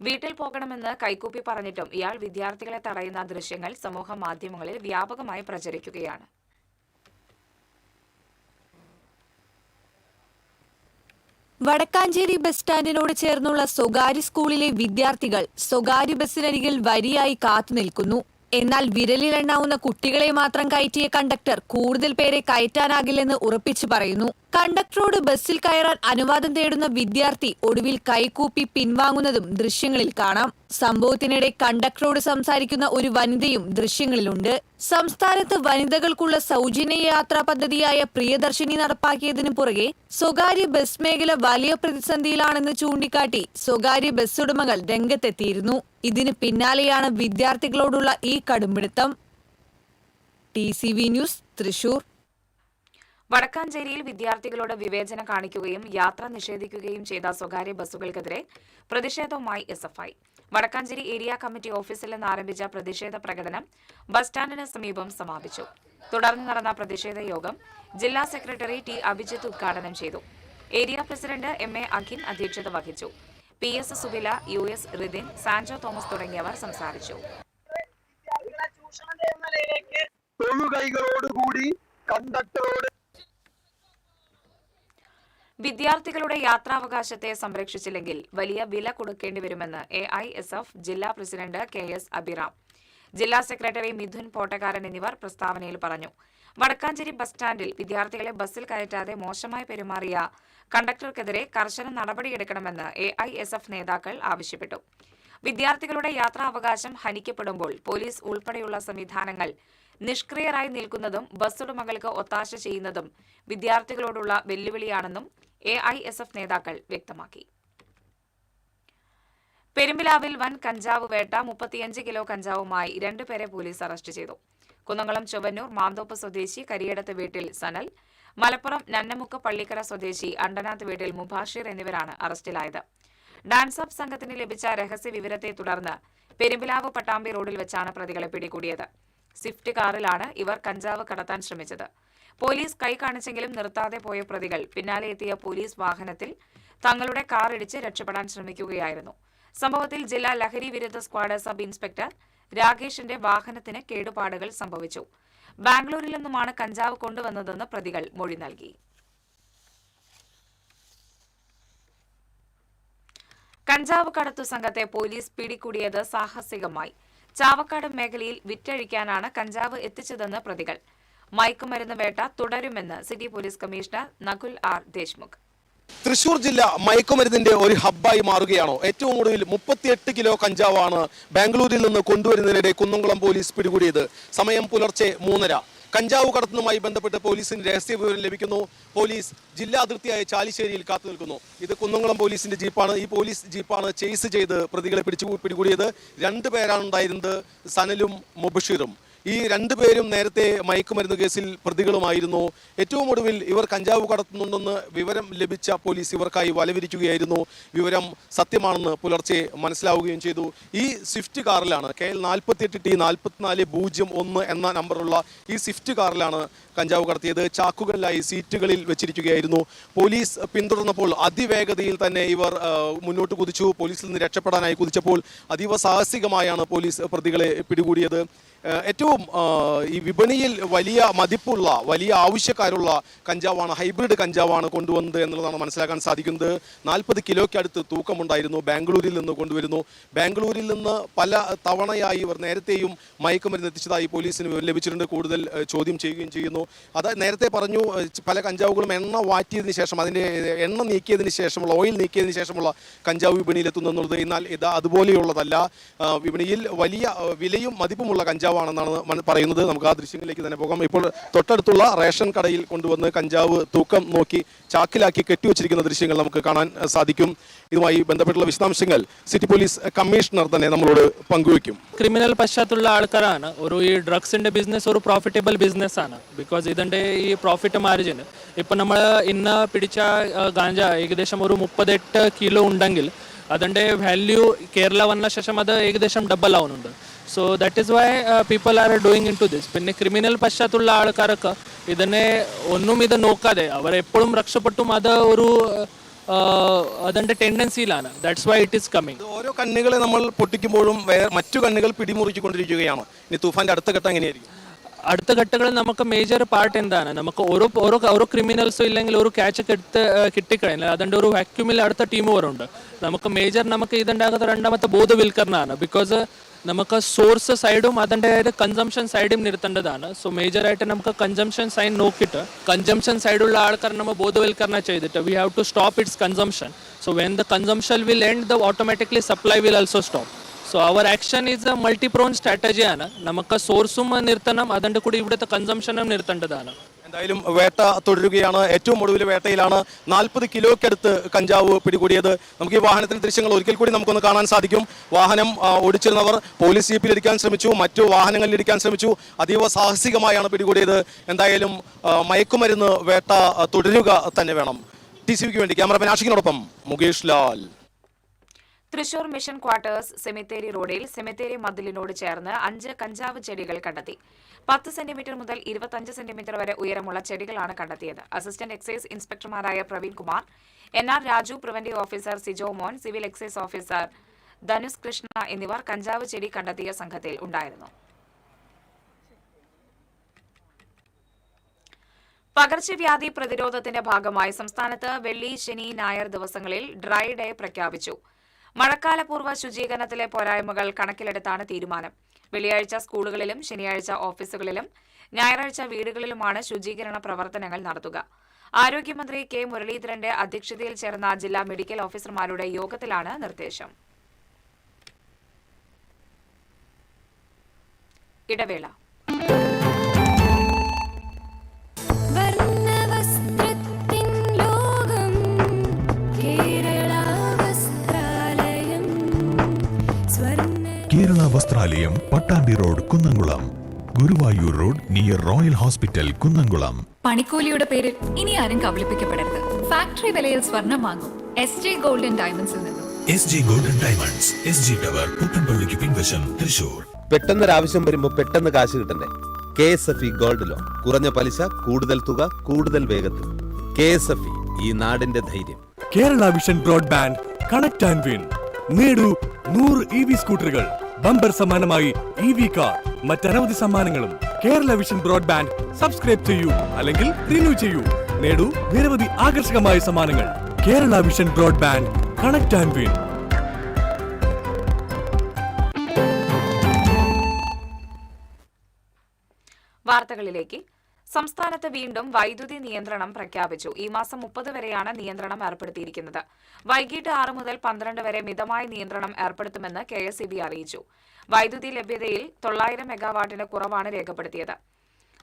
വീട്ടിൽ പോകണമെന്ന് കൈകൂപ്പി പറഞ്ഞിട്ടും ഇയാൾ വിദ്യാർത്ഥികളെ തടയുന്ന ദൃശ്യങ്ങൾ സമൂഹ മാധ്യമങ്ങളിൽ വ്യാപകമായി പ്രചരിക്കുകയാണ്. വടക്കാഞ്ചേരി ബസ് സ്റ്റാൻഡിനോട് ചേർന്നുള്ള സ്വകാര്യ സ്കൂളിലെ വിദ്യാർത്ഥികൾ സ്വകാര്യ ബസ്സിനരികിൽ വരിയായി കാത്തുനിൽക്കുന്നു. എന്നാൽ വിരലിലെണ്ണാവുന്ന കുട്ടികളെ മാത്രം കയറ്റിയ കണ്ടക്ടർ കൂടുതൽ പേരെ കയറ്റാനാകില്ലെന്ന് ഉറപ്പിച്ചു പറയുന്നു. കണ്ടക്ടറോട് ബസ്സിൽ കയറാൻ അനുവാദം തേടുന്ന വിദ്യാർത്ഥി ഒടുവിൽ കൈകൂപ്പി പിൻവാങ്ങുന്നതും ദൃശ്യങ്ങളിൽ കാണാം. സംഭവത്തിനിടെ കണ്ടക്ടറോട് സംസാരിക്കുന്ന ഒരു വനിതയും ദൃശ്യങ്ങളിലുണ്ട്. സംസ്ഥാനത്ത് വനിതകൾക്കുള്ള സൗജന്യ യാത്രാ പദ്ധതിയായ പ്രിയദർശിനി നടപ്പാക്കിയതിനു പുറകെ സ്വകാര്യ ബസ് മേഖല വലിയ പ്രതിസന്ധിയിലാണെന്ന് ചൂണ്ടിക്കാട്ടി സ്വകാര്യ ബസ് ഉടമകൾ രംഗത്തെത്തിയിരുന്നു. ഇതിന് പിന്നാലെയാണ് വിദ്യാർത്ഥികളോടുള്ള ഈ കടുംപിടുത്തം. TCV news Thrissur. വടക്കാഞ്ചേരിയിൽ വിദ്യാർത്ഥികളോട് വിവേചനം കാണിക്കുകയും യാത്ര നിഷേധിക്കുകയും ചെയ്ത സ്വകാര്യ ബസ്സുകൾക്കെതിരെ പ്രതിഷേധവുമായി SFI. വടക്കാഞ്ചേരി ഏരിയ കമ്മിറ്റി ഓഫീസിൽ നിന്ന് ആരംഭിച്ച പ്രതിഷേധ പ്രകടനം ബസ് സ്റ്റാൻഡിന് സമീപം സമാപിച്ചു. തുടർന്ന് നടന്ന പ്രതിഷേധ യോഗം ജില്ലാ സെക്രട്ടറി T. അഭിജിത്ത് ഉദ്ഘാടനം ചെയ്തു. ഏരിയ പ്രസിഡന്റ് MA അഖിൻ അധ്യക്ഷത വഹിച്ചു. PS Subila, US Ridin, Sanjo Thomas തുടങ്ങിയവർ സംസാരിച്ചു. വിദ്യാർത്ഥികളുടെ യാത്രാവകാശത്തെ സംരക്ഷിച്ചില്ലെങ്കിൽ വലിയ വില കൊടുക്കേണ്ടി വരുമെന്ന് AISF ജില്ലാ പ്രസിഡന്റ് KS അബിറാം, ജില്ലാ സെക്രട്ടറി മിഥുൻ പോട്ടക്കാരൻ എന്നിവർ പ്രസ്താവനയിൽ പറഞ്ഞു. വടക്കാഞ്ചേരി ബസ് സ്റ്റാൻഡിൽ വിദ്യാർത്ഥികളെ ബസ്സിൽ കയറ്റാതെ മോശമായി പെരുമാറിയ കണ്ടക്ടർക്കെതിരെ കർശന നടപടിയെടുക്കണമെന്ന് AISF നേതാക്കൾ ആവശ്യപ്പെട്ടു. വിദ്യാർത്ഥികളുടെ യാത്രാവകാശം ഹനിക്കപ്പെടുമ്പോൾ പോലീസ് ഉൾപ്പെടെയുള്ള സംവിധാനങ്ങൾ നിഷ്ക്രിയരായി നിൽക്കുന്നതും ബസ് ഉടമകൾക്ക് ഒത്താശ ചെയ്യുന്നതും വിദ്യാർത്ഥികളോടുള്ള വെല്ലുവിളിയാണെന്നും AISF നേതാക്കൾ വ്യക്തമാക്കി. പെരുമ്പിലാവിൽ വൻ കഞ്ചാവ് വേട്ട. 35 കിലോ കഞ്ചാവുമായി 2 പേരെ പോലീസ് അറസ്റ്റ് ചെയ്തു. കുന്നംകുളം ചൊവ്വന്നൂർ മാന്തോപ്പ് സ്വദേശി കരിയടത്ത് വീട്ടിൽ സനൽ, മലപ്പുറം നന്നമുക്ക് പള്ളിക്കര സ്വദേശി അണ്ടനാത്ത് വീട്ടിൽ മുബാഷിർ എന്നിവരാണ് അറസ്റ്റിലായത്. ഡാൻസ് ഓഫ് സംഘത്തിന് ലഭിച്ച രഹസ്യ വിവരത്തെ തുടർന്ന് പെരുമ്പിലാവ് പട്ടാമ്പി റോഡിൽ വെച്ചാണ് പ്രതികളെ പിടികൂടിയത്. സ്വിഫ്റ്റ് കാറിലാണ് ഇവർ കഞ്ചാവ് കടത്താൻ ശ്രമിച്ചത്. പോലീസ് കൈ കാണിച്ചെങ്കിലും നിർത്താതെ പോയ പ്രതികൾ പിന്നാലെ എത്തിയ പോലീസ് വാഹനത്തിൽ തങ്ങളുടെ കാർ ഇടിച്ച് രക്ഷപ്പെടാൻ ശ്രമിക്കുകയായിരുന്നു. സംഭവത്തിൽ ജില്ലാ ലഹരി വിരുദ്ധ സ്ക്വാഡ് സബ് ഇൻസ്പെക്ടർ രാകേഷിന്റെ വാഹനത്തിന് കേടുപാടുകൾ സംഭവിച്ചു. ബാംഗ്ലൂരിൽ നിന്നുമാണ് കഞ്ചാവ് കൊണ്ടുവന്നതെന്ന് പ്രതികൾ മൊഴി നൽകി. കഞ്ചാവ് കടത്തു സംഘത്തെ പോലീസ് പിടികൂടിയത് സാഹസികമായി. ചാവക്കാട് മേഖലയിൽ വിറ്റഴിക്കാനാണ് കഞ്ചാവ് എത്തിച്ചതെന്ന് പ്രതികൾ. മയക്കുമരുന്ന് വേട്ട തുടരുമെന്ന് city police commissioner Nakul R Deshmukh. Thrissur ജില്ല മയക്കുമരുന്നിന്റെ ഒരു ഹബ്ബായി മാറുകയാണോ? ഏറ്റവും ഒടുവിൽ 38 കിലോ കഞ്ചാവാണ് ബാംഗ്ലൂരിൽ നിന്ന് കൊണ്ടുവരുന്നതിനിടെ കുന്നംകുളം പോലീസ് പിടികൂടിയത്. സമയം പുലർച്ചെ 3:30. കഞ്ചാവ് കടത്തുന്നതുമായി ബന്ധപ്പെട്ട് പോലീസിന് രഹസ്യ വിവരം ലഭിക്കുന്നു. പോലീസ് ജില്ലാ അതിർത്തിയായ ചാലിശ്ശേരിയിൽ കാത്തുനിൽക്കുന്നു. ഇത് കുന്നംകുളം പോലീസിന്റെ ജീപ്പാണ്. ഈ പോലീസ് ജീപ്പാണ് ചേസ് ചെയ്ത് പ്രതികളെ പിടികൂടിയത്. 2 പേരാണ് ഉണ്ടായിരുന്നത്, സനലും മുബഷീറും. ഈ 2 പേരും നേരത്തെ മയക്കുമരുന്ന് കേസിൽ പ്രതികളുമായിരുന്നു. ഏറ്റവും ഒടുവിൽ ഇവർ കഞ്ചാവ് കടത്തുന്നുണ്ടെന്ന് വിവരം ലഭിച്ച പോലീസ് ഇവർക്കായി വലവിരിക്കുകയായിരുന്നു. വിവരം സത്യമാണെന്ന് പുലർച്ചെ മനസ്സിലാവുകയും ചെയ്തു. ഈ സ്വിഫ്റ്റ് കാറിലാണ് KL 48T4401 എന്ന നമ്പറുള്ള ഈ സ്വിഫ്റ്റ് കാറിലാണ് കഞ്ചാവ് കടത്തിയത്. ചാക്കുകളിലായി സീറ്റുകളിൽ വെച്ചിരിക്കുകയായിരുന്നു. പോലീസ് പിന്തുടർന്നപ്പോൾ അതിവേഗതയിൽ തന്നെ ഇവർ മുന്നോട്ട് കുതിച്ചു. പോലീസിൽ നിന്ന് രക്ഷപ്പെടാനായി കുതിച്ചപ്പോൾ അതീവ സാഹസികമായാണ് പോലീസ് പ്രതികളെ പിടികൂടിയത്. ഏറ്റവും ഈ വിപണിയിൽ വലിയ മതിപ്പുള്ള വലിയ ആവശ്യക്കാരുള്ള കഞ്ചാവാണ്, ഹൈബ്രിഡ് കഞ്ചാവാണ് കൊണ്ടുവന്നത് എന്നുള്ളതാണ് മനസ്സിലാക്കാൻ സാധിക്കുന്നത്. 40 കിലോയ്ക്ക് അടുത്ത് തൂക്കമുണ്ടായിരുന്നു. ബാംഗ്ലൂരിൽ നിന്ന് കൊണ്ടുവരുന്നു. ബാംഗ്ലൂരിൽ നിന്ന് പല തവണയായി ഇവർ നേരത്തെയും മയക്കുമരുന്ന് എത്തിച്ചതായി പോലീസിന് വിവരം ലഭിച്ചിട്ടുണ്ട്. കൂടുതൽ ചോദ്യം ചെയ്യുകയും ചെയ്യുന്നു. അത് നേരത്തെ പറഞ്ഞു, പല കഞ്ചാവുകളും എണ്ണ വാറ്റിയതിന് ശേഷം, അതിൻ്റെ എണ്ണ നീക്കിയതിന് ശേഷമുള്ള, ഓയിൽ നീക്കിയതിന് ശേഷമുള്ള കഞ്ചാവ് വിപണിയിൽ എത്തുന്നു എന്നുള്ളത്. എന്നാൽ ഇത് അതുപോലെയുള്ളതല്ല. വിപണിയിൽ വലിയ വിലയും മതിപ്പുമുള്ള കഞ്ചാവാണെന്നാണ് പറയുന്നത്. നമുക്ക് ആ ദൃശ്യങ്ങളിലേക്ക് തന്നെ പോകാം. ഇപ്പോൾ തൊട്ടടുത്തുള്ള റേഷൻ കടയിൽ കൊണ്ടുവന്ന് കഞ്ചാവ് തൂക്കം നോക്കി ചാക്കിലാക്കി കെട്ടിവെച്ചിരിക്കുന്ന ദൃശ്യങ്ങൾ നമുക്ക് കാണാൻ സാധിക്കും. ഇതുമായി ബന്ധപ്പെട്ടുള്ള വിശദാംശങ്ങൾ സിറ്റി പോലീസ് കമ്മീഷണർ തന്നെ നമ്മളോട് പങ്കുവയ്ക്കും. ക്രിമിനൽ പശ്ചാത്തലമുള്ള ആൾക്കാരാണ്. ഈ ഡ്രഗ്സിന്റെ ബിസിനസ് ഒരു പ്രോഫിറ്റബിൾ ബിസിനസ് ആണ്. ബിക്കോസ് ഇതിന്റെ ഈ പ്രോഫിറ്റ് മാർജിന് ഇപ്പം നമ്മൾ ഇന്ന് പിടിച്ച ഗാഞ്ച ഏകദേശം ഒരു 38 കിലോ ഉണ്ടെങ്കിൽ അതിൻ്റെ വാല്യൂ കേരള വന്ന ശേഷം അത് ഏകദേശം ഡബിൾ ആവുന്നുണ്ട്. So that is why people are doing in to this. പിന്നെ ക്രിമിനൽ പശ്ചാത്തലമുള്ള ആൾക്കാർക്ക് ഇതിനെ ഒന്നും ഇത് നോക്കാതെ അവർ എപ്പോഴും രക്ഷപ്പെട്ടും അത് ഒരു അതിൻ്റെ ടെൻഡൻസിയിലാണ്. That's why it is coming. ഓരോ കണ്ണുകളെ നമ്മൾ പൊട്ടിക്കുമ്പോഴും മറ്റു കണ്ണുകൾ പിടിമുറിച്ചുകൊണ്ടിരിക്കുകയാണ്. ഇനി തൂഫാന്റെ അടുത്ത ഘട്ടം എങ്ങനെയായിരിക്കും? അടുത്ത ഘട്ടങ്ങളിൽ നമുക്ക് മേജർ പാർട്ട് എന്താണ്, നമുക്ക് ഓരോ ക്രിമിനൽസോ ഇല്ലെങ്കിൽ ഒരു ക്യാച്ച് കിട്ടിക്കഴിഞ്ഞാൽ അതിൻ്റെ ഒരു വാക്യൂമിൽ അടുത്ത ടീം വരുന്നുണ്ട്. നമുക്ക് ഇതുണ്ടാകുന്ന രണ്ടാമത്തെ ബോധവൽക്കരണമാണ്. ബിക്കോസ് നമുക്ക് സോഴ്സ് സൈഡും അതിൻ്റെ കൺസംഷൻ സൈഡും നിർത്തേണ്ടതാണ്. സോ മേജറായിട്ട് നമുക്ക് കൺസംഷൻ സൈഡ് നോക്കിയിട്ട് കൺസംഷൻ സൈഡുള്ള ആൾക്കാർ നമ്മൾ ബോധവൽക്കരണം ചെയ്തിട്ട് we have to stop its consumption. So when the consumption will end the automatically supply will also stop. So our action is a multiprong സ്ട്രാറ്റജിയാണ്. നമുക്ക് സോഴ്സും നിർത്തണം, അതിൻ്റെ കൂടി ഇവിടുത്തെ കൺസംഷനും നിർത്തേണ്ടതാണ്. എന്തായാലും വേട്ട തുടരുകയാണ്. ഏറ്റവും ഒടുവിൽ വേട്ടയിലാണ് 40 കിലോയ്ക്കടുത്ത് കഞ്ചാവ് പിടികൂടിയത്. നമുക്ക് ഈ വാഹനത്തിന്റെ ദൃശ്യങ്ങൾ ഒരിക്കൽ കൂടി നമുക്കൊന്ന് കാണാൻ സാധിക്കും. വാഹനം ഓടിച്ചിരുന്നവർ പോലീസ് ജീപ്പിൽ ഇടിക്കാൻ ശ്രമിച്ചു, മറ്റു വാഹനങ്ങളിൽ ഇടിക്കാൻ ശ്രമിച്ചു. അതീവ സാഹസികമായാണ് പിടികൂടിയത്. എന്തായാലും മയക്കുമരുന്ന് വേട്ട തുടരുക തന്നെ വേണം. TCVക്ക് വേണ്ടി ക്യാമറമാൻ ആഷിഖിനോടൊപ്പം Mukesh Lal. Thrissur mission quarters cemetery റോഡിൽ സെമിത്തേരി മതിലിനോട് ചേർന്ന് 5 കഞ്ചാവ് ചെടികൾ കണ്ടെത്തി. 10 സെന്റിമീറ്റർ മുതൽ 25 സെന്റിമീറ്റർ വരെ ഉയരമുള്ള ചെടികളാണ് കണ്ടെത്തിയത്. അസിസ്റ്റന്റ് എക്സൈസ് ഇൻസ്പെക്ടർമാരായ Praveen Kumar, NR Raju, preventive officer Sijo Mon, civil excise officer Dhanush Krishna എന്നിവർ കഞ്ചാവ് ചെടി കണ്ടെത്തിയ സംഘത്തിൽ ഉണ്ടായിരുന്നു. പകർച്ചവ്യാധി പ്രതിരോധത്തിന്റെ ഭാഗമായി സംസ്ഥാനത്ത് വെള്ളി, ശനി, ഞായർ ദിവസങ്ങളിൽ ഡ്രൈ ഡേ പ്രഖ്യാപിച്ചു. മഴക്കാലപൂർവ്വ ശുചീകരണത്തിലെ പോരായ്മകൾ കണക്കിലെടുത്താണ് തീരുമാനം. വെള്ളിയാഴ്ച സ്കൂളുകളിലും ശനിയാഴ്ച ഓഫീസുകളിലും ഞായറാഴ്ച വീടുകളിലുമാണ് ശുചീകരണ പ്രവർത്തനങ്ങൾ നടത്തുക. ആരോഗ്യമന്ത്രി K മുരളീധരന്റെ അധ്യക്ഷതയിൽ ചേർന്ന ജില്ലാ മെഡിക്കൽ ഓഫീസർമാരുടെ യോഗത്തിലാണ് നിർദ്ദേശം. ഇടവേള. Kerala Vasthralayam, Pattambi road, Kunnamkulam. Guruvayur road near royal hospital, Kunnamkulam. പണിക്കൂലിയുടെ പേരിൽ ഇനി ആരും കബളിപ്പിക്കപ്പെടരുത്. ഫാക്ടറി വിലയിൽ സ്വർണം വാങ്ങും SJ ഗോൾഡൻ ഡയമണ്ട്സിൽ നിന്നും. SJ golden diamonds, SG tower, പുത്തൻപള്ളിക്ക് പിൻവശം, തൃശൂർ. പെട്ടെന്നൊരാവശ്യം വരുമ്പോ പെട്ടെന്ന് കാശ് കിട്ടണ്ടേ? KSFE gold loan. കുറഞ്ഞ പലിശ, കൂടുതൽ തുക, കൂടുതൽ വേഗത്തിൽ. KSFE, ഈ നാടിന്റെ ധൈര്യം. Kerala vision broadband, connect and win. നേടൂ 100 EV സ്കൂട്ടറുകൾ, ബമ്പർ സമ്മാനമായി EV കാർ, മറ്റനവധി സമ്മാനങ്ങളും. കേരള വിഷൻ ബ്രോഡ്ബാൻഡ് സബ്സ്ക്രൈബ് ചെയ്യൂ അല്ലെങ്കിൽ റിന്യൂ ചെയ്യൂ. നേടൂ നിരവധി ആകർഷകമായ സമ്മാനങ്ങൾ. Kerala vision broadband, connect and win. വാർത്തകളിലേക്ക്. സംസ്ഥാനത്ത് വീണ്ടും വൈദ്യുതി നിയന്ത്രണം പ്രഖ്യാപിച്ചു. ഈ മാസം 30 വരെയാണ് നിയന്ത്രണം ഏർപ്പെടുത്തിയിരിക്കുന്നത്. വൈകിട്ട് 6 മുതൽ 12 വരെ മിതമായ നിയന്ത്രണം ഏർപ്പെടുത്തുമെന്ന് KSEB അറിയിച്ചു. വൈദ്യുതി ലഭ്യതയിൽ 900 മെഗാവാട്ടിന് കുറവാണ് രേഖപ്പെടുത്തിയത്.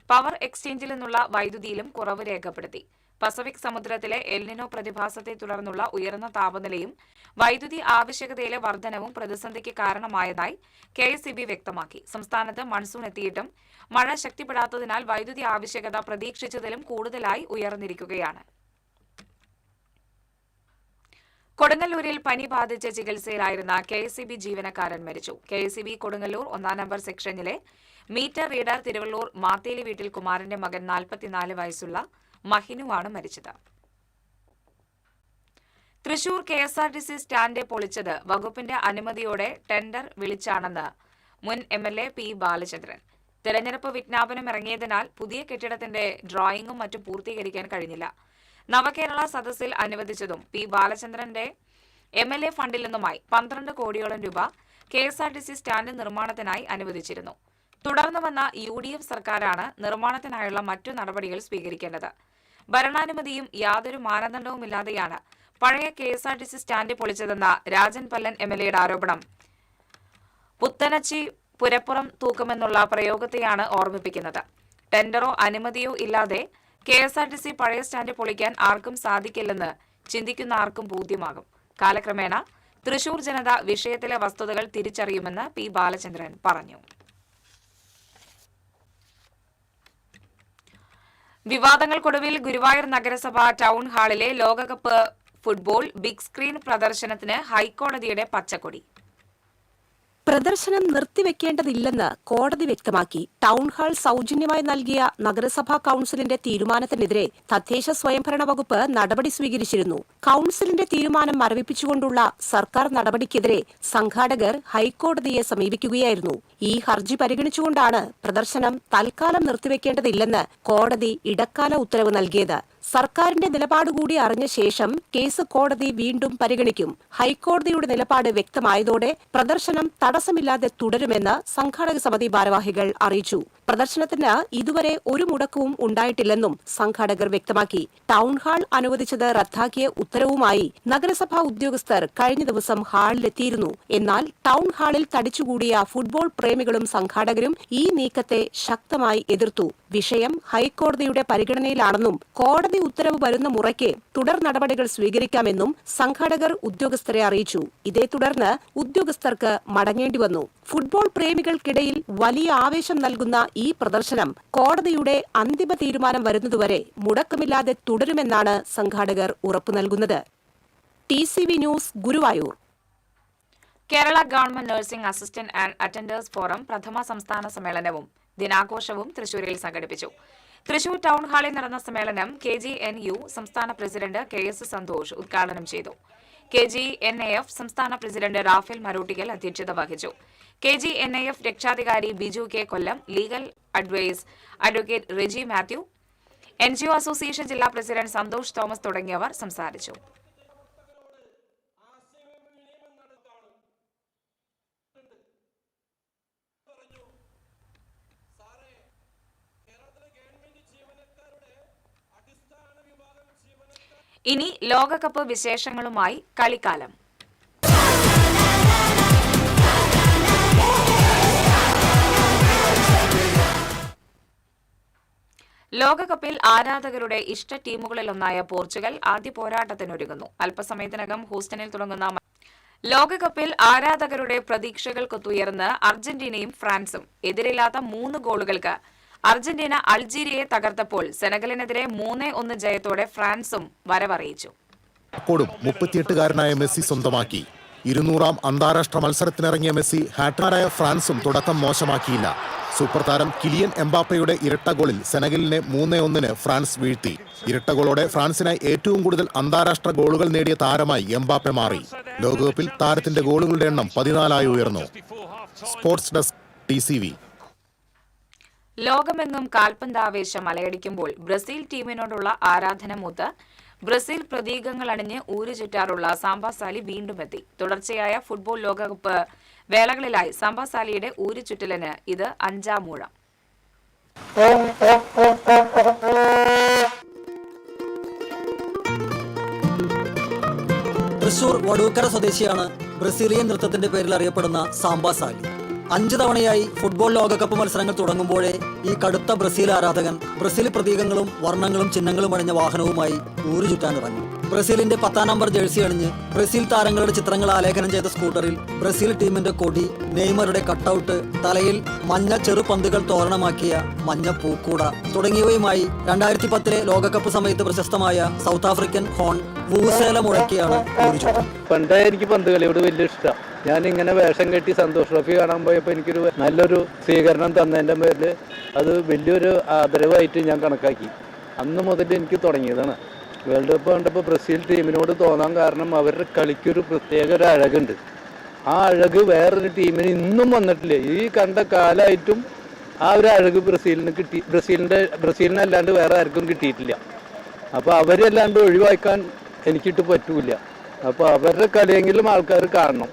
പവർ എക്സ്ചേഞ്ചിൽ നിന്നുള്ള വൈദ്യുതിയിലും കുറവ് രേഖപ്പെടുത്തി. പസഫിക് സമുദ്രത്തിലെ എൽനിനോ പ്രതിഭാസത്തെ തുടർന്നുള്ള ഉയർന്ന താപനിലയും വൈദ്യുതി ആവശ്യകതയിലെ വർധനവും പ്രതിസന്ധിക്ക് കാരണമായതായി KSEB വ്യക്തമാക്കി. സംസ്ഥാനത്ത് മൺസൂൺ എത്തിയിട്ടും മഴ ശക്തിപ്പെടാത്തതിനാൽ വൈദ്യുതി ആവശ്യകത പ്രതീക്ഷിച്ചതിലും കൂടുതലായി ഉയർന്നിരിക്കുകയാണ്. കൊടുങ്ങല്ലൂരിൽ പനി ബാധിച്ച് ചികിത്സയിലായിരുന്ന KSEB ജീവനക്കാരൻ മരിച്ചു. KSEB കൊടുങ്ങല്ലൂർ 1-ാം നമ്പർ സെക്ഷനിലെ മീറ്റർ റീഡർ തിരുവള്ളൂർ മാത്തേലി വീട്ടിൽ കുമാരന്റെ മകൻ 44 വയസ്സുള്ള മഹിനുവാണ് മരിച്ചത്. തൃശൂർ KSRTC സ്റ്റാൻഡ് പൊളിച്ചത് വകുപ്പിന്റെ അനുമതിയോടെ ടെൻഡർ വിളിച്ചാണെന്ന് മുൻ MLA P. ബാലചന്ദ്രൻ. തെരഞ്ഞെടുപ്പ് വിജ്ഞാപനം ഇറങ്ങിയതിനാൽ പുതിയ കെട്ടിടത്തിന്റെ ഡ്രോയിങ്ങും മറ്റും പൂർത്തീകരിക്കാൻ കഴിഞ്ഞില്ല. നവകേരള സദസ്സിൽ അനുവദിച്ചതും P. ബാലചന്ദ്രന്റെ MLA ഫണ്ടിൽ നിന്നുമായി 12 കോടിയോളം രൂപ KSRTC സ്റ്റാൻഡ് നിർമ്മാണത്തിനായി അനുവദിച്ചിരുന്നു. തുടർന്ന് വന്ന UDF സർക്കാരാണ് നിർമ്മാണത്തിനായുള്ള മറ്റു നടപടികൾ സ്വീകരിക്കേണ്ടത്. ഭരണാനുമതിയും യാതൊരു മാനദണ്ഡവുമില്ലാതെയാണ് പഴയ KSRTC സ്റ്റാൻഡ് പൊളിച്ചതെന്ന രാജൻ പല്ലൻ MLAയുടെ ആരോപണം പുത്തനച്ചി പുരപ്പുറം തൂക്കുമെന്നുള്ള പ്രയോഗത്തെയാണ് ഓർമ്മിപ്പിക്കുന്നത്. ടെൻഡറോ അനുമതിയോ ഇല്ലാതെ KSRTC പഴയ സ്റ്റാൻഡ് പൊളിക്കാൻ ആർക്കും സാധിക്കില്ലെന്ന് ചിന്തിക്കുന്ന ആർക്കും ബോധ്യമാകും. കാലക്രമേണ തൃശൂർ ജനത വിഷയത്തിലെ വസ്തുതകൾ തിരിച്ചറിയുമെന്ന് P. ബാലചന്ദ്രൻ പറഞ്ഞു. വിവാദങ്ങൾക്കൊടുവിൽ ഗുരുവായൂർ നഗരസഭ ടൗൺ ഹാളിലെ ലോകകപ്പ് ഫുട്ബോൾ ബിഗ് സ്ക്രീൻ പ്രദർശനത്തിന് ഹൈക്കോടതിയുടെ പച്ചക്കൊടി. പ്രദർശനം നിർത്തിവെക്കേണ്ടതില്ലെന്ന് കോടതി വ്യക്തമാക്കി. ടൗൺഹാൾ സൗജന്യമായി നൽകിയ നഗരസഭാ കൌൺസിലിന്റെ തീരുമാനത്തിനെതിരെ തദ്ദേശ സ്വയംഭരണ വകുപ്പ് നടപടി സ്വീകരിച്ചിരുന്നു. കൌൺസിലിന്റെ തീരുമാനം മരവിപ്പിച്ചുകൊണ്ടുള്ള സർക്കാർ നടപടിക്കെതിരെ സംഘാടകർ ഹൈക്കോടതിയെ സമീപിക്കുകയായിരുന്നു. ഈ ഹർജി പരിഗണിച്ചുകൊണ്ടാണ് പ്രദർശനം തൽക്കാലം നിർത്തിവെക്കേണ്ടതില്ലെന്ന് കോടതി ഇടക്കാല ഉത്തരവ് നൽകിയത്. സർക്കാരിന്റെ നിലപാട് കൂടി അറിഞ്ഞ ശേഷം കേസ് കോടതി വീണ്ടും പരിഗണിക്കും. ഹൈക്കോടതിയുടെ നിലപാട് വ്യക്തമായതോടെ പ്രദർശനം തടസ്സമില്ലാതെ തുടരുമെന്ന് സംഘാടക സമിതി ഭാരവാഹികൾ അറിയിച്ചു. പ്രദർശനത്തിന് ഇതുവരെ ഒരു മുടക്കവും ഉണ്ടായിട്ടില്ലെന്നും സംഘാടകർ വ്യക്തമാക്കി. ടൗൺഹാൾ അനുവദിച്ചത് റദ്ദാക്കിയ ഉത്തരവുമായി നഗരസഭാ ഉദ്യോഗസ്ഥർ കഴിഞ്ഞ ദിവസം ഹാളിലെത്തിയിരുന്നു. എന്നാൽ ടൗൺഹാളിൽ തടിച്ചുകൂടിയ ഫുട്ബോൾ പ്രേമികളും സംഘാടകരും ഈ നീക്കത്തെ ശക്തമായി എതിർത്തു. വിഷയം ഹൈക്കോടതിയുടെ പരിഗണനയിലാണെന്നും കോടതി ഉത്തരവ് വരുന്ന മുറയ്ക്ക് തുടർ നടപടികൾ സ്വീകരിക്കാമെന്നും സംഘാടകർ ഉദ്യോഗസ്ഥരെ അറിയിച്ചു. ഇതേ തുടർന്ന് ഉദ്യോഗസ്ഥർക്ക് മടങ്ങേണ്ടി വന്നു. ഫുട്ബോൾ പ്രേമികൾക്കിടയിൽ വലിയ ആവേശം നൽകുന്ന ഈ പ്രദർശനം കോടതിയുടെ അന്തിമ തീരുമാനം വരുന്നതുവരെ മുടക്കമില്ലാതെ തുടരുമെന്നാണ് സംഘാടകർ ഉറപ്പു നൽകുന്നത്. TCV news, Guruvayur. Kerala government nursing assistant and attenders forum പ്രഥമ സംസ്ഥാന സമ്മേളനവും ദിനാഘോഷവും തൃശൂരിൽ സംഘടിപ്പിച്ചു. തൃശൂർ ടൗൺ ഹാളിൽ നടന്ന സമ്മേളനം KGNU സംസ്ഥാന പ്രസിഡന്റ് KS സന്തോഷ് ഉദ്ഘാടനം ചെയ്തു. KGNAF സംസ്ഥാന പ്രസിഡന്റ് റാഫേൽ മരോട്ടിക്കൽ അധ്യക്ഷത വഹിച്ചു. KGNAF രക്ഷാധികാരി Biju K. Kollam, legal advice advocate Reji Mathew, NGO association ജില്ലാ പ്രസിഡന്റ് സന്തോഷ് തോമസ് തുടങ്ങിയവർ സംസാരിച്ചു. ഇനി ലോകകപ്പ് വിശേഷങ്ങളുമായി കളിക്കാലം. ലോകകപ്പിൽ ആരാധകരുടെ ഇഷ്ട ടീമുകളിലൊന്നായ പോർച്ചുഗൽ ആദ്യ പോരാട്ടത്തിനൊരുങ്ങുന്നു. അല്പസമയത്തിനകം ഹൂസ്റ്റണിൽ തുടങ്ങുന്ന ലോകകപ്പിൽ ആരാധകരുടെ പ്രതീക്ഷകൾക്കൊത്തുയർന്ന് അർജന്റീനയും ഫ്രാൻസും. എതിരില്ലാത്ത 3 ഗോളുകൾക്ക് അർജന്റീന അൾജീരിയയെ തകർത്തപ്പോൾ സെനഗലിനെതിരെ 3-1 ജയത്തോടെ ഫ്രാൻസും വരവറിയിച്ചു. 38-കാരനായ മെസ്സി സ്വന്തമാക്കി. 200ാം അന്താരാഷ്ട്ര മത്സരത്തിനിറങ്ങിയ മെസ്സി ഹാട്രിക്കായ ഫ്രാൻസും തുടക്കം മോശമാക്കിയില്ല. സൂപ്പർ താരം കിലിയൻ എംബാപ്പയുടെ ഇരട്ട ഗോളിൽ സെനഗലിനെ 3-1 ഫ്രാൻസ് വീഴ്ത്തി. ഇരട്ട ഗോളോടെ ഫ്രാൻസിനായി ഏറ്റവും കൂടുതൽ അന്താരാഷ്ട്ര ഗോളുകൾ നേടിയ താരമായി എംബാപ്പെ മാറി. ലോകകപ്പിൽ താരത്തിന്റെ ഗോളുകളുടെ എണ്ണം 14 ഉയർന്നു. Sports desk TCV. ലോകമെങ്ങും കാൽപന്താവേശം അലയടിക്കുമ്പോൾ ബ്രസീൽ ടീമിനോടുള്ള ആരാധന മൂത്ത് ബ്രസീൽ പ്രതീകങ്ങൾ അണിഞ്ഞ് ഊരുചുറ്റാറുള്ള സാംബാസാലി വീണ്ടും എത്തി. തുടർച്ചയായ ഫുട്ബോൾ ലോകകപ്പ് വേളകളിലായി സാംബാസാലിയുടെ ഊരുചുറ്റലിന് ഇത് 5ാം ഊഴം. തൃശൂർ വടൂക്കര സ്വദേശിയാണ് ബ്രസീലിയൻ നൃത്തത്തിന്റെ പേരിൽ അറിയപ്പെടുന്ന സാംബാസാലി. 5 തവണയായി ഫുട്ബോൾ ലോകകപ്പ് മത്സരങ്ങൾ തുടങ്ങുമ്പോഴേ ഈ കടുത്ത ബ്രസീൽ ആരാധകൻ ബ്രസീൽ പ്രതീകങ്ങളും വർണ്ണങ്ങളും ചിഹ്നങ്ങളും അണിഞ്ഞ വാഹനവുമായി ഊരുചുറ്റാനിറങ്ങി. ബ്രസീലിന്റെ 10ാം നമ്പർ ജേഴ്സി അണിഞ്ഞ് ബ്രസീൽ താരങ്ങളുടെ ചിത്രങ്ങൾ ആലേഖനം ചെയ്ത സ്കൂട്ടറിൽ ബ്രസീൽ ടീമിന്റെ കൊടി, നെയ്മറുടെ കട്ടൌട്ട്, തലയിൽ മഞ്ഞ ചെറുപന്തുകൾ തോരണമാക്കിയ മഞ്ഞ പൂക്കൂട തുടങ്ങിയവയുമായി 2010 ലോകകപ്പ് സമയത്ത് പ്രശസ്തമായ സൗത്ത് ആഫ്രിക്കൻ ഹോൺ വൂസേല മുഴക്കിയാണ് ഊരുചുറ്റം. പണ്ടേ എനിക്ക് പന്ത് കളിയോട് വലിയ ഇഷ്ടമാണ്. ഞാൻ ഇങ്ങനെ വേഷം കെട്ടി സന്തോഷ് ട്രോഫി കാണാൻ പോയപ്പോൾ എനിക്കൊരു നല്ലൊരു സ്വീകരണം തന്നതിൻ്റെ പേരിൽ അത് വലിയൊരു ആദരവായിട്ട് ഞാൻ കണക്കാക്കി. അന്ന് മുതൽ എനിക്ക് തുടങ്ങിയതാണ്. വേൾഡ് കപ്പ് കണ്ടപ്പോൾ ബ്രസീൽ ടീമിനോട് തോന്നാൻ കാരണം അവരുടെ കളിക്കൊരു പ്രത്യേക ഒരു അഴകുണ്ട്. ആ അഴക് വേറൊരു ടീമിന് ഇന്നും വന്നിട്ടില്ല. ഈ കണ്ട കാലമായിട്ടും ആ ഒരു അഴക് ബ്രസീലിനല്ലാണ്ട് വേറെ ആർക്കും കിട്ടിയിട്ടില്ല. അപ്പോൾ അവരല്ലാണ്ട് ഒഴിവാക്കാൻ എനിക്കിട്ട് പറ്റൂല. അപ്പോൾ അവരുടെ കളിയെങ്കിലും ആൾക്കാർ കാണണം.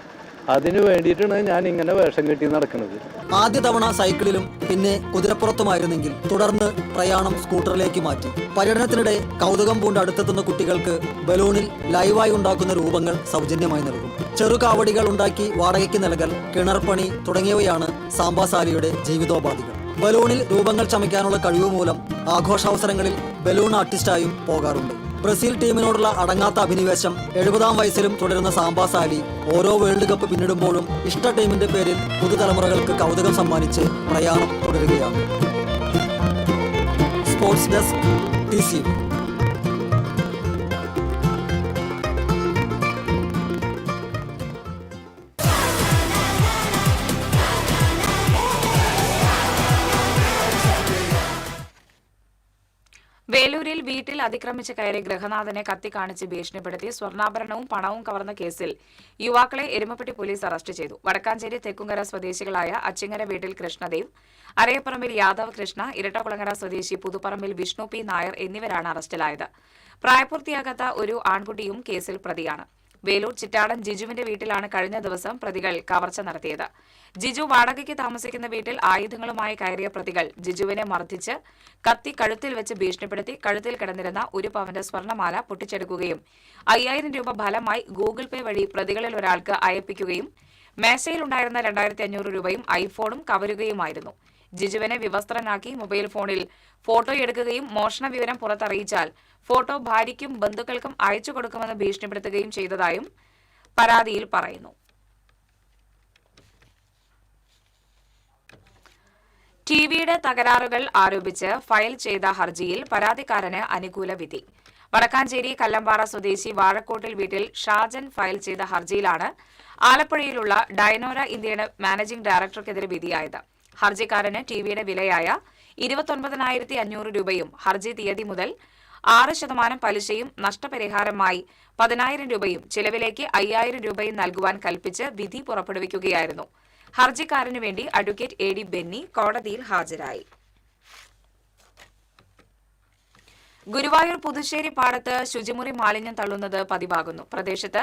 അതിനു വേണ്ടിയിട്ടാണ് ഞാൻ ഇങ്ങനെ വേഷം കെട്ടി നടക്കുന്നത്. ആദ്യ തവണ സൈക്കിളിലും പിന്നെ കുതിരപ്പുറത്തുമായിരുന്നെങ്കിൽ തുടർന്ന് പ്രയാണം സ്കൂട്ടറിലേക്ക് മാറ്റി. പര്യടനത്തിനിടെ കൗതുകം പൂണ്ട് അടുത്തെത്തുന്ന കുട്ടികൾക്ക് ബലൂണിൽ ലൈവായി ഉണ്ടാക്കുന്ന രൂപങ്ങൾ സൗജന്യമായി നൽകും. ചെറുകാവടികൾ ഉണ്ടാക്കി വാടകയ്ക്ക് നൽകൽ, കിണർപ്പണി തുടങ്ങിയവയാണ് സാംബാസാലിയുടെ ജീവിതോപാധികൾ. ബലൂണിൽ രൂപങ്ങൾ ചമയ്ക്കാനുള്ള കഴിവ് മൂലം ആഘോഷാവസരങ്ങളിൽ ബലൂൺ ആർട്ടിസ്റ്റായും പോകാറുണ്ട്. ബ്രസീൽ ടീമിനോടുള്ള അടങ്ങാത്ത അഭിനിവേശം 70ാം വയസ്സിലും തുടരുന്ന സാംബാസാലി ഓരോ വേൾഡ് കപ്പ് പിന്നിടുമ്പോഴും ഇഷ്ട ടീമിന്റെ പേരിൽ പുതുതലമുറകൾക്ക് കൗതുകം സമ്മാനിച്ച് പ്രയാണം തുടരുകയാണ്. Sports desk TCV. വേലൂരിൽ വീട്ടിൽ അതിക്രമിച്ച് കയറി ഗൃഹനാഥനെ കത്തിക്കാണിച്ച് ഭീഷണിപ്പെടുത്തി സ്വർണ്ണാഭരണവും പണവും കവർന്ന കേസിൽ യുവാക്കളെ എരുമപ്പെട്ടി പോലീസ് അറസ്റ്റ് ചെയ്തു. വടക്കാഞ്ചേരി തെക്കുംകര സ്വദേശികളായ അച്ചിങ്ങര വീട്ടിൽ കൃഷ്ണദേവ്, അരയപ്പറമ്പിൽ യാദവ് കൃഷ്ണ, ഇരട്ടക്കുളങ്ങര സ്വദേശി പുതുപ്പറമ്പിൽ വിഷ്ണു P. നായർ എന്നിവരാണ് അറസ്റ്റിലായത്. പ്രായപൂർത്തിയാകാത്ത ഒരു ആൺകുട്ടിയും കേസിൽ പ്രതിയാണ്. വേലൂർ ചിറ്റാടൻ ജിജുവിന്റെ വീട്ടിലാണ് കഴിഞ്ഞ ദിവസം പ്രതികൾ കവർച്ച നടത്തിയത്. ജിജു വാടകയ്ക്ക് താമസിക്കുന്ന വീട്ടിൽ ആയുധങ്ങളുമായി കയറിയ പ്രതികൾ ജിജുവിനെ മർദ്ദിച്ച് കത്തി കഴുത്തിൽ വെച്ച് ഭീഷണിപ്പെടുത്തി കഴുത്തിൽ കിടന്നിരുന്ന 1 പവന്റെ സ്വർണ്ണമാല പൊട്ടിച്ചെടുക്കുകയും 5000 രൂപ ഫലമായി ഗൂഗിൾ പേ വഴി പ്രതികളിൽ ഒരാൾക്ക് അയപ്പിക്കുകയും മേശയിലുണ്ടായിരുന്ന 2500 രൂപയും ഐഫോണും കവരുകയുമായിരുന്നു. ജിജുവിനെ വിവസ്ത്രനാക്കി മൊബൈൽ ഫോണിൽ ഫോട്ടോയെടുക്കുകയും മോഷണ വിവരം പുറത്തറിയിച്ചാൽ ഫോട്ടോ ഭാര്യയ്ക്കും ബന്ധുക്കൾക്കും അയച്ചു കൊടുക്കുമെന്ന് ഭീഷണിപ്പെടുത്തുകയും ചെയ്തതായും പരാതിയിൽ പറയുന്നു. ടിവിയുടെ തകരാറുകൾ ആരോപിച്ച് ഫയൽ ചെയ്ത ഹർജിയിൽ പരാതിക്കാരന് അനുകൂല വിധി. വടക്കാഞ്ചേരി കല്ലമ്പാറ സ്വദേശി വാഴക്കോട്ടിൽ വീട്ടിൽ ഷാജൻ ഫയൽ ചെയ്ത ഹർജിയിലാണ് ആലപ്പുഴയിലുള്ള ഡയനോര ഇന്ത്യയുടെ മാനേജിംഗ് ഡയറക്ടർക്കെതിരെ വിധിയായത്. ഹർജിക്കാരന് ടിവിയുടെ വിലയായ 29,500 രൂപയും ഹർജി തീയതി മുതൽ 6% പലിശയും നഷ്ടപരിഹാരമായി 10,000 രൂപയും ചിലവിലേക്ക് 5,000 രൂപയും നൽകുവാൻ കൽപ്പിച്ച് വിധി പുറപ്പെടുവിക്കുകയായിരുന്നു. ഹർജിക്കാരനു വേണ്ടി അഡ്വക്കേറ്റ് AD ബെന്നി കോടതിയിൽ ഹാജരായി. ഗുരുവായൂർ പുതുശ്ശേരി പാടത്ത് ശുചിമുറി മാലിന്യം തള്ളുന്നത് പതിവാകുന്നു. പ്രദേശത്ത്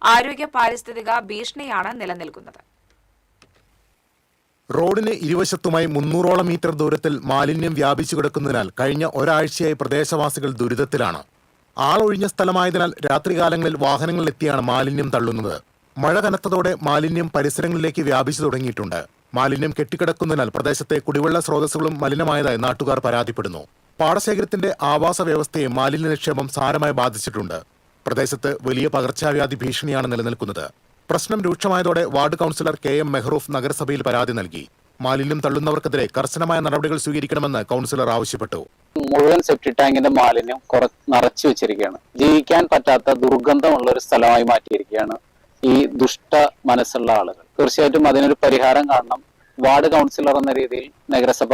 ആരോഗ്യ പാരിസ്ഥിതിക ഭീഷണിയാണ് നിലനിൽക്കുന്നത്. റോഡിന് ഇരുവശത്തുമായി 300ഓളം മീറ്റർ ദൂരത്തിൽ മാലിന്യം വ്യാപിച്ചു കിടക്കുന്നതിനാൽ കഴിഞ്ഞ ഒരാഴ്ചയായി പ്രദേശവാസികൾ ദുരിതത്തിലാണ്. ആളൊഴിഞ്ഞ സ്ഥലമായതിനാൽ രാത്രികാലങ്ങളിൽ വാഹനങ്ങളിലെത്തിയാണ് മാലിന്യം തള്ളുന്നത്. മഴ കനത്തതോടെ മാലിന്യം പരിസരങ്ങളിലേക്ക് വ്യാപിച്ചു തുടങ്ങിയിട്ടുണ്ട്. മാലിന്യം കെട്ടിക്കിടക്കുന്നതിനാൽ പ്രദേശത്തെ കുടിവെള്ള സ്രോതസ്സുകളും മലിനമായതായി നാട്ടുകാർ പരാതിപ്പെടുന്നു. പാടശേഖരത്തിന്റെ ആവാസ വ്യവസ്ഥയെ മാലിന്യ നിക്ഷേപം സാരമായി ബാധിച്ചിട്ടുണ്ട്. പ്രദേശത്ത് വലിയ പകർച്ചവ്യാധി ഭീഷണിയാണ് നിലനിൽക്കുന്നത്. പ്രശ്നം രൂക്ഷമായതോടെ വാർഡ് കൌൺസിലർ KM മെഹ്റൂഫ് നഗരസഭയിൽ പരാതി നൽകി. മാലിന്യം തള്ളുന്നവർക്കെതിരെ കർശനമായ നടപടികൾ സ്വീകരിക്കണമെന്ന് കൌൺസിലർ ആവശ്യപ്പെട്ടു. മുഴുവൻ സെപ്റ്റി ടാങ്കിന്റെ മാലിന്യം നിറച്ചു വെച്ചിരിക്കുകയാണ്. ജീവിക്കാൻ പറ്റാത്ത ദുർഗന്ധമുള്ള ഒരു സ്ഥലമായി മാറ്റിയിരിക്കുകയാണ് ഈ ദുഷ്ട മനസ്സുള്ള ആളുകൾ. തീർച്ചയായിട്ടും അതിനൊരു പരിഹാരം കാണണം. വാർഡ് കൗൺസിലർ എന്ന രീതിയിൽ നഗരസഭ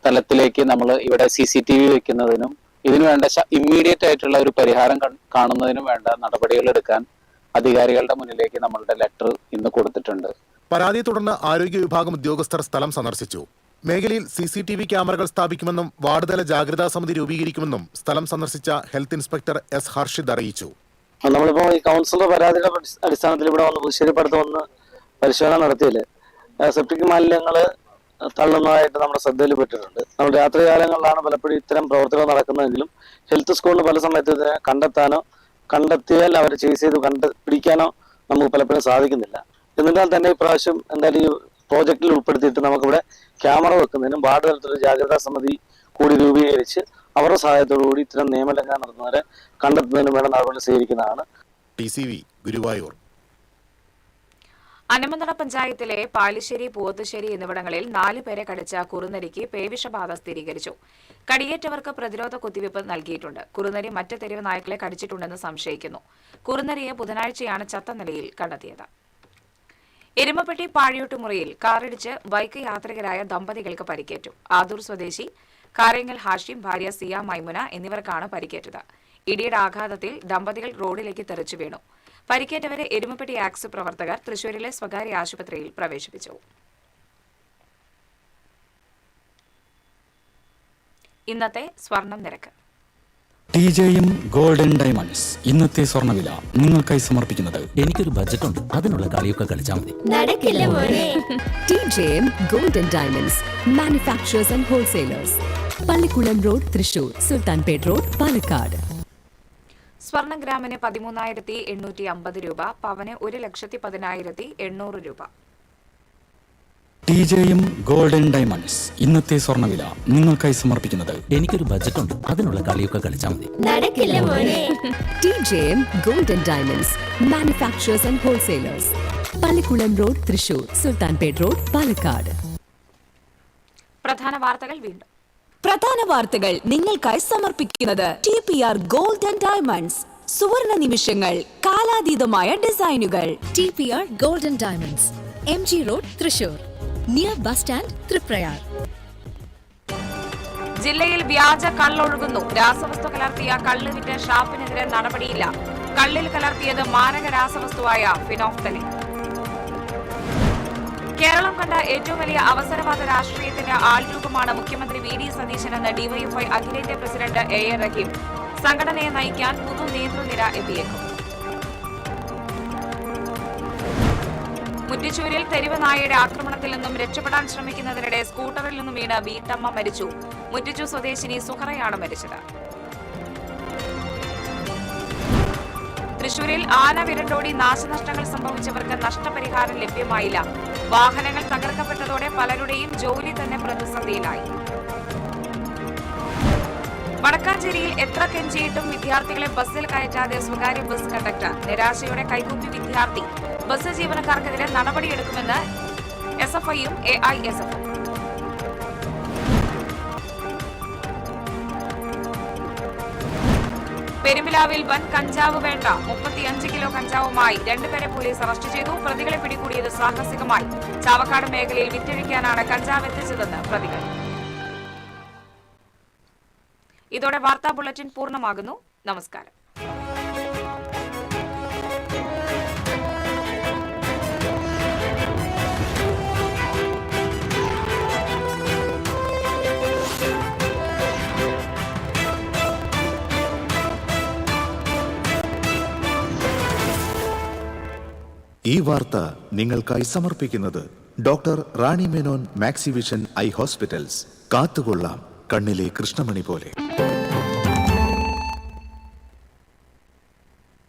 തലത്തിലേക്ക് നമ്മൾ ഇവിടെ CCTV വെക്കുന്നതിനും ഇതിനു വേണ്ട ഇമ്മീഡിയറ്റ് ആയിട്ടുള്ള ഒരു പരിഹാരം കാണുന്നതിനും വേണ്ട നടപടികൾ എടുക്കാൻ അധികാരികളുടെ മുന്നിലേക്ക് നമ്മളുടെ ലെറ്റർ ഇന്ന് കൊടുത്തിട്ടുണ്ട്. പരാതിയെ തുടർന്ന് ആരോഗ്യ വിഭാഗം ഉദ്യോഗസ്ഥർ സ്ഥലം സന്ദർശിച്ചു. മേഖലയിൽ CCTV ക്യാമറകൾ സ്ഥാപിക്കുമെന്നും വാർഡ് തല ജാഗ്രതാ സമിതി രൂപീകരിക്കുമെന്നും സ്ഥലം സന്ദർശിച്ച ഹെൽത്ത് ഇൻസ്പെക്ടർ S. ഹർഷിദ് അറിയിച്ചു. നമ്മളിപ്പോ ഈ കൗൺസിലർ പരാതിയുടെ അടിസ്ഥാനത്തിൽ ഇവിടെ വന്ന് പുതുശ്ശേരിപ്പടുത്ത് വന്ന് പരിശോധന നടത്തിയില് സെപ്റ്റിക് മാലിന്യങ്ങൾ തള്ളുന്നതായിട്ട് നമ്മുടെ ശ്രദ്ധയിൽപ്പെട്ടിട്ടുണ്ട്. നമ്മൾ രാത്രികാലങ്ങളിലാണ് പലപ്പോഴും ഇത്തരം പ്രവർത്തനങ്ങൾ നടക്കുന്നതെങ്കിലും ഹെൽത്ത് സ്കൂളിൽ പല സമയത്ത് ഇതിനെ കണ്ടെത്തിയാൽ അവരെ ചേസ് ചെയ്ത് പിടിക്കാനോ നമുക്ക് പലപ്പോഴും സാധിക്കുന്നില്ല. എന്നിരുന്നാൽ തന്നെ ഇപ്രാവശ്യം എന്തായാലും ഈ പ്രോജക്റ്റിൽ ഉൾപ്പെടുത്തിയിട്ട് നമുക്കിവിടെ ക്യാമറ വെക്കുന്നതിനും വാർഡ് തലത്തിലൊരു ജാഗ്രതാ സമിതി കൂടി രൂപീകരിച്ച് അവരുടെ സഹായത്തോടുകൂടി ഇത്തരം നിയമലംഘനം നടത്തുന്നവരെ കണ്ടെത്തുന്നതിനും വേണ്ട നടപടി സ്വീകരിക്കുന്നതാണ്. TCV ഗുരുവായൂർ. അനമനട പഞ്ചായത്തിലെ പാലിശ്ശേരി, പൂവത്തുശ്ശേരി എന്നിവിടങ്ങളിൽ 4 പേരെ കടിച്ച കുറുനരിക്ക് പേവിഷബാധ സ്ഥിരീകരിച്ചു. കടിയേറ്റവർക്ക് പ്രതിരോധ കുത്തിവയ്പ് നൽകിയിട്ടുണ്ട്. കുറുനരി മറ്റ് തെരുവ് നായ്ക്കളെ കടിച്ചിട്ടുണ്ടെന്ന് സംശയിക്കുന്നു. കുറുനരിയെ ബുധനാഴ്ചയാണ് ചത്ത നിലയിൽ കണ്ടെത്തിയത്. എരുമപ്പെട്ടി പാഴിയോട്ടുമുറിയിൽ കാറിടിച്ച് ബൈക്ക് യാത്രികരായ ദമ്പതികൾക്ക് പരിക്കേറ്റു. ആദൂർ സ്വദേശി കാരേങ്ങൽ ഹാഷിം, ഭാര്യ സിയ മൈമുന എന്നിവർക്കാണ് പരിക്കേറ്റത്. ഇടിയുടെ ആഘാതത്തിൽ ദമ്പതികൾ റോഡിലേക്ക് തെറിച്ചു വീണു. പരിക്കേറ്റവരെ എരുമപ്പെട്ടി ആക്സ് പ്രവർത്തകർ തൃശൂരിലെ സ്വകാര്യ ആശുപത്രിയിൽ പ്രവേശിപ്പിച്ചു. ഇന്നത്തെ സ്വർണം നിരക്ക്. TJM ഗോൾഡൻ ഡയമണ്ട്സ് ഇന്നത്തെ സ്വർണ്ണവില നിങ്ങൾക്കായി സമർപ്പിക്കുന്നത് എനിക്കൊരു ബജറ്റ് ഉണ്ട്, അതിനുള്ള കളിയൊക്കെ കളിച്ചാൽ മതി. TJM golden diamonds manufacturers and wholesalers, Pallikulam road, Thrissur, Sulthanpet road, Palakkad. സ്വർണം ഗ്രാമിന് 13,850 രൂപ, പവന് 1,10,800 രൂപ. TJM ഗോൾഡൻ ഡയമണ്ട്സ് ഇന്നത്തെ സ്വർണ്ണവില നിങ്ങൾക്കായി സമർപ്പിക്കുന്നത് എനിക്കൊരു ബജറ്റ് ഉണ്ട്, അതിനുള്ള കളിയൊക്കെ കളിച്ചാൽ മതി. TJM golden diamonds manufacturers and wholesalers, Pallikulam road, Thrissur, Sulthanpet road, Palakkad. പ്രധാന വാർത്തകൾ വീണ്ടും. പ്രധാന വാർത്തകൾ നിങ്ങൾക്കായി സമർപ്പിക്കുന്നത് TPR ഗോൾഡൻ ഡയമണ്ട്സ്, സുവർണ നിമിഷങ്ങൾ, കാലാതീതമായ ഡിസൈനുകൾ. TPR golden diamonds, MG road, Thrissur, near bus stand, Triprayar. ജില്ലയിൽ വ്യാജ കള്ളൊഴുകുന്നു. രാസവസ്തു കലർത്തിയ കള്ള് വിറ്റ ഷാപ്പിനെതിരെ നടപടിയില്ല. കള്ളിൽ കലർത്തിയത് മാരക രാസവസ്തുവായ ഫിനോഫ്തലിൻ. കേരളം കണ്ട ഏറ്റവും വലിയ അവസരവാദ രാഷ്ട്രീയത്തിന്റെ ആൾരൂപമാണ് മുഖ്യമന്ത്രി VD സതീശനെന്ന് DYFI അഖിലേന്ത്യാ പ്രസിഡന്റ് AA റഹീം. സംഘടനയെ നയിക്കാൻ പുതു നേതൃനിര എത്തിയേക്കും. മുറ്റിച്ചൂരിൽ തെരുവ് നായയുടെ ആക്രമണത്തിൽ നിന്നും രക്ഷപ്പെടാൻ ശ്രമിക്കുന്നതിനിടെ സ്കൂട്ടറിൽ നിന്നും വീണ് വീട്ടമ്മ മരിച്ചു. മുറ്റിച്ചൂർ സ്വദേശിനി സുഹറയാണ് മരിച്ചത്. തൃശൂരിൽ ആന വിരണ്ടോടി നാശനഷ്ടങ്ങൾ സംഭവിച്ചവർക്ക് നഷ്ടപരിഹാരം ലഭ്യമായില്ല. വാഹനങ്ങൾ തകർക്കപ്പെട്ടതോടെ പലരുടെയും ജോലി തന്നെ പ്രതിസന്ധിയിലായി. വടക്കാഞ്ചേരിയിൽ എത്ര കെഞ്ചിയിട്ടും വിദ്യാർത്ഥികളെ ബസ്സിൽ കയറ്റാതെ സ്വകാര്യ ബസ് കണ്ടക്ടർ. നിരാശയോടെ കൈകൂപ്പി വിദ്യാർത്ഥി. ബസ് ജീവനക്കാർക്കെതിരെ നടപടിയെടുക്കുമെന്ന് SFIയും AISFും. പെരുമ്പിലാവിൽ വൻ കഞ്ചാവ് വേണ്ട. 35 കിലോ കഞ്ചാവുമായി 2 പേരെ പോലീസ് അറസ്റ്റ് ചെയ്തു. പ്രതികളെ പിടികൂടിയത് സാഹസികമായി. ചാവക്കാട് മേഖലയിൽ വിറ്റഴിക്കാനാണ് കഞ്ചാവ് എത്തിച്ചതെന്ന് പ്രതികൾ. ഇതോടെ വാർത്താ ബുള്ളറ്റിൻ പൂർണ്ണമാകുന്നു. നമസ്കാരം. ഈ വാർത്ത നിങ്ങൾക്കായി സമർപ്പിക്കുന്നത് doctor Rani Menon Maxivision I hospitals. കാത്തുകൊള്ളാം കണ്ണിലെ കൃഷ്ണമണി പോലെ.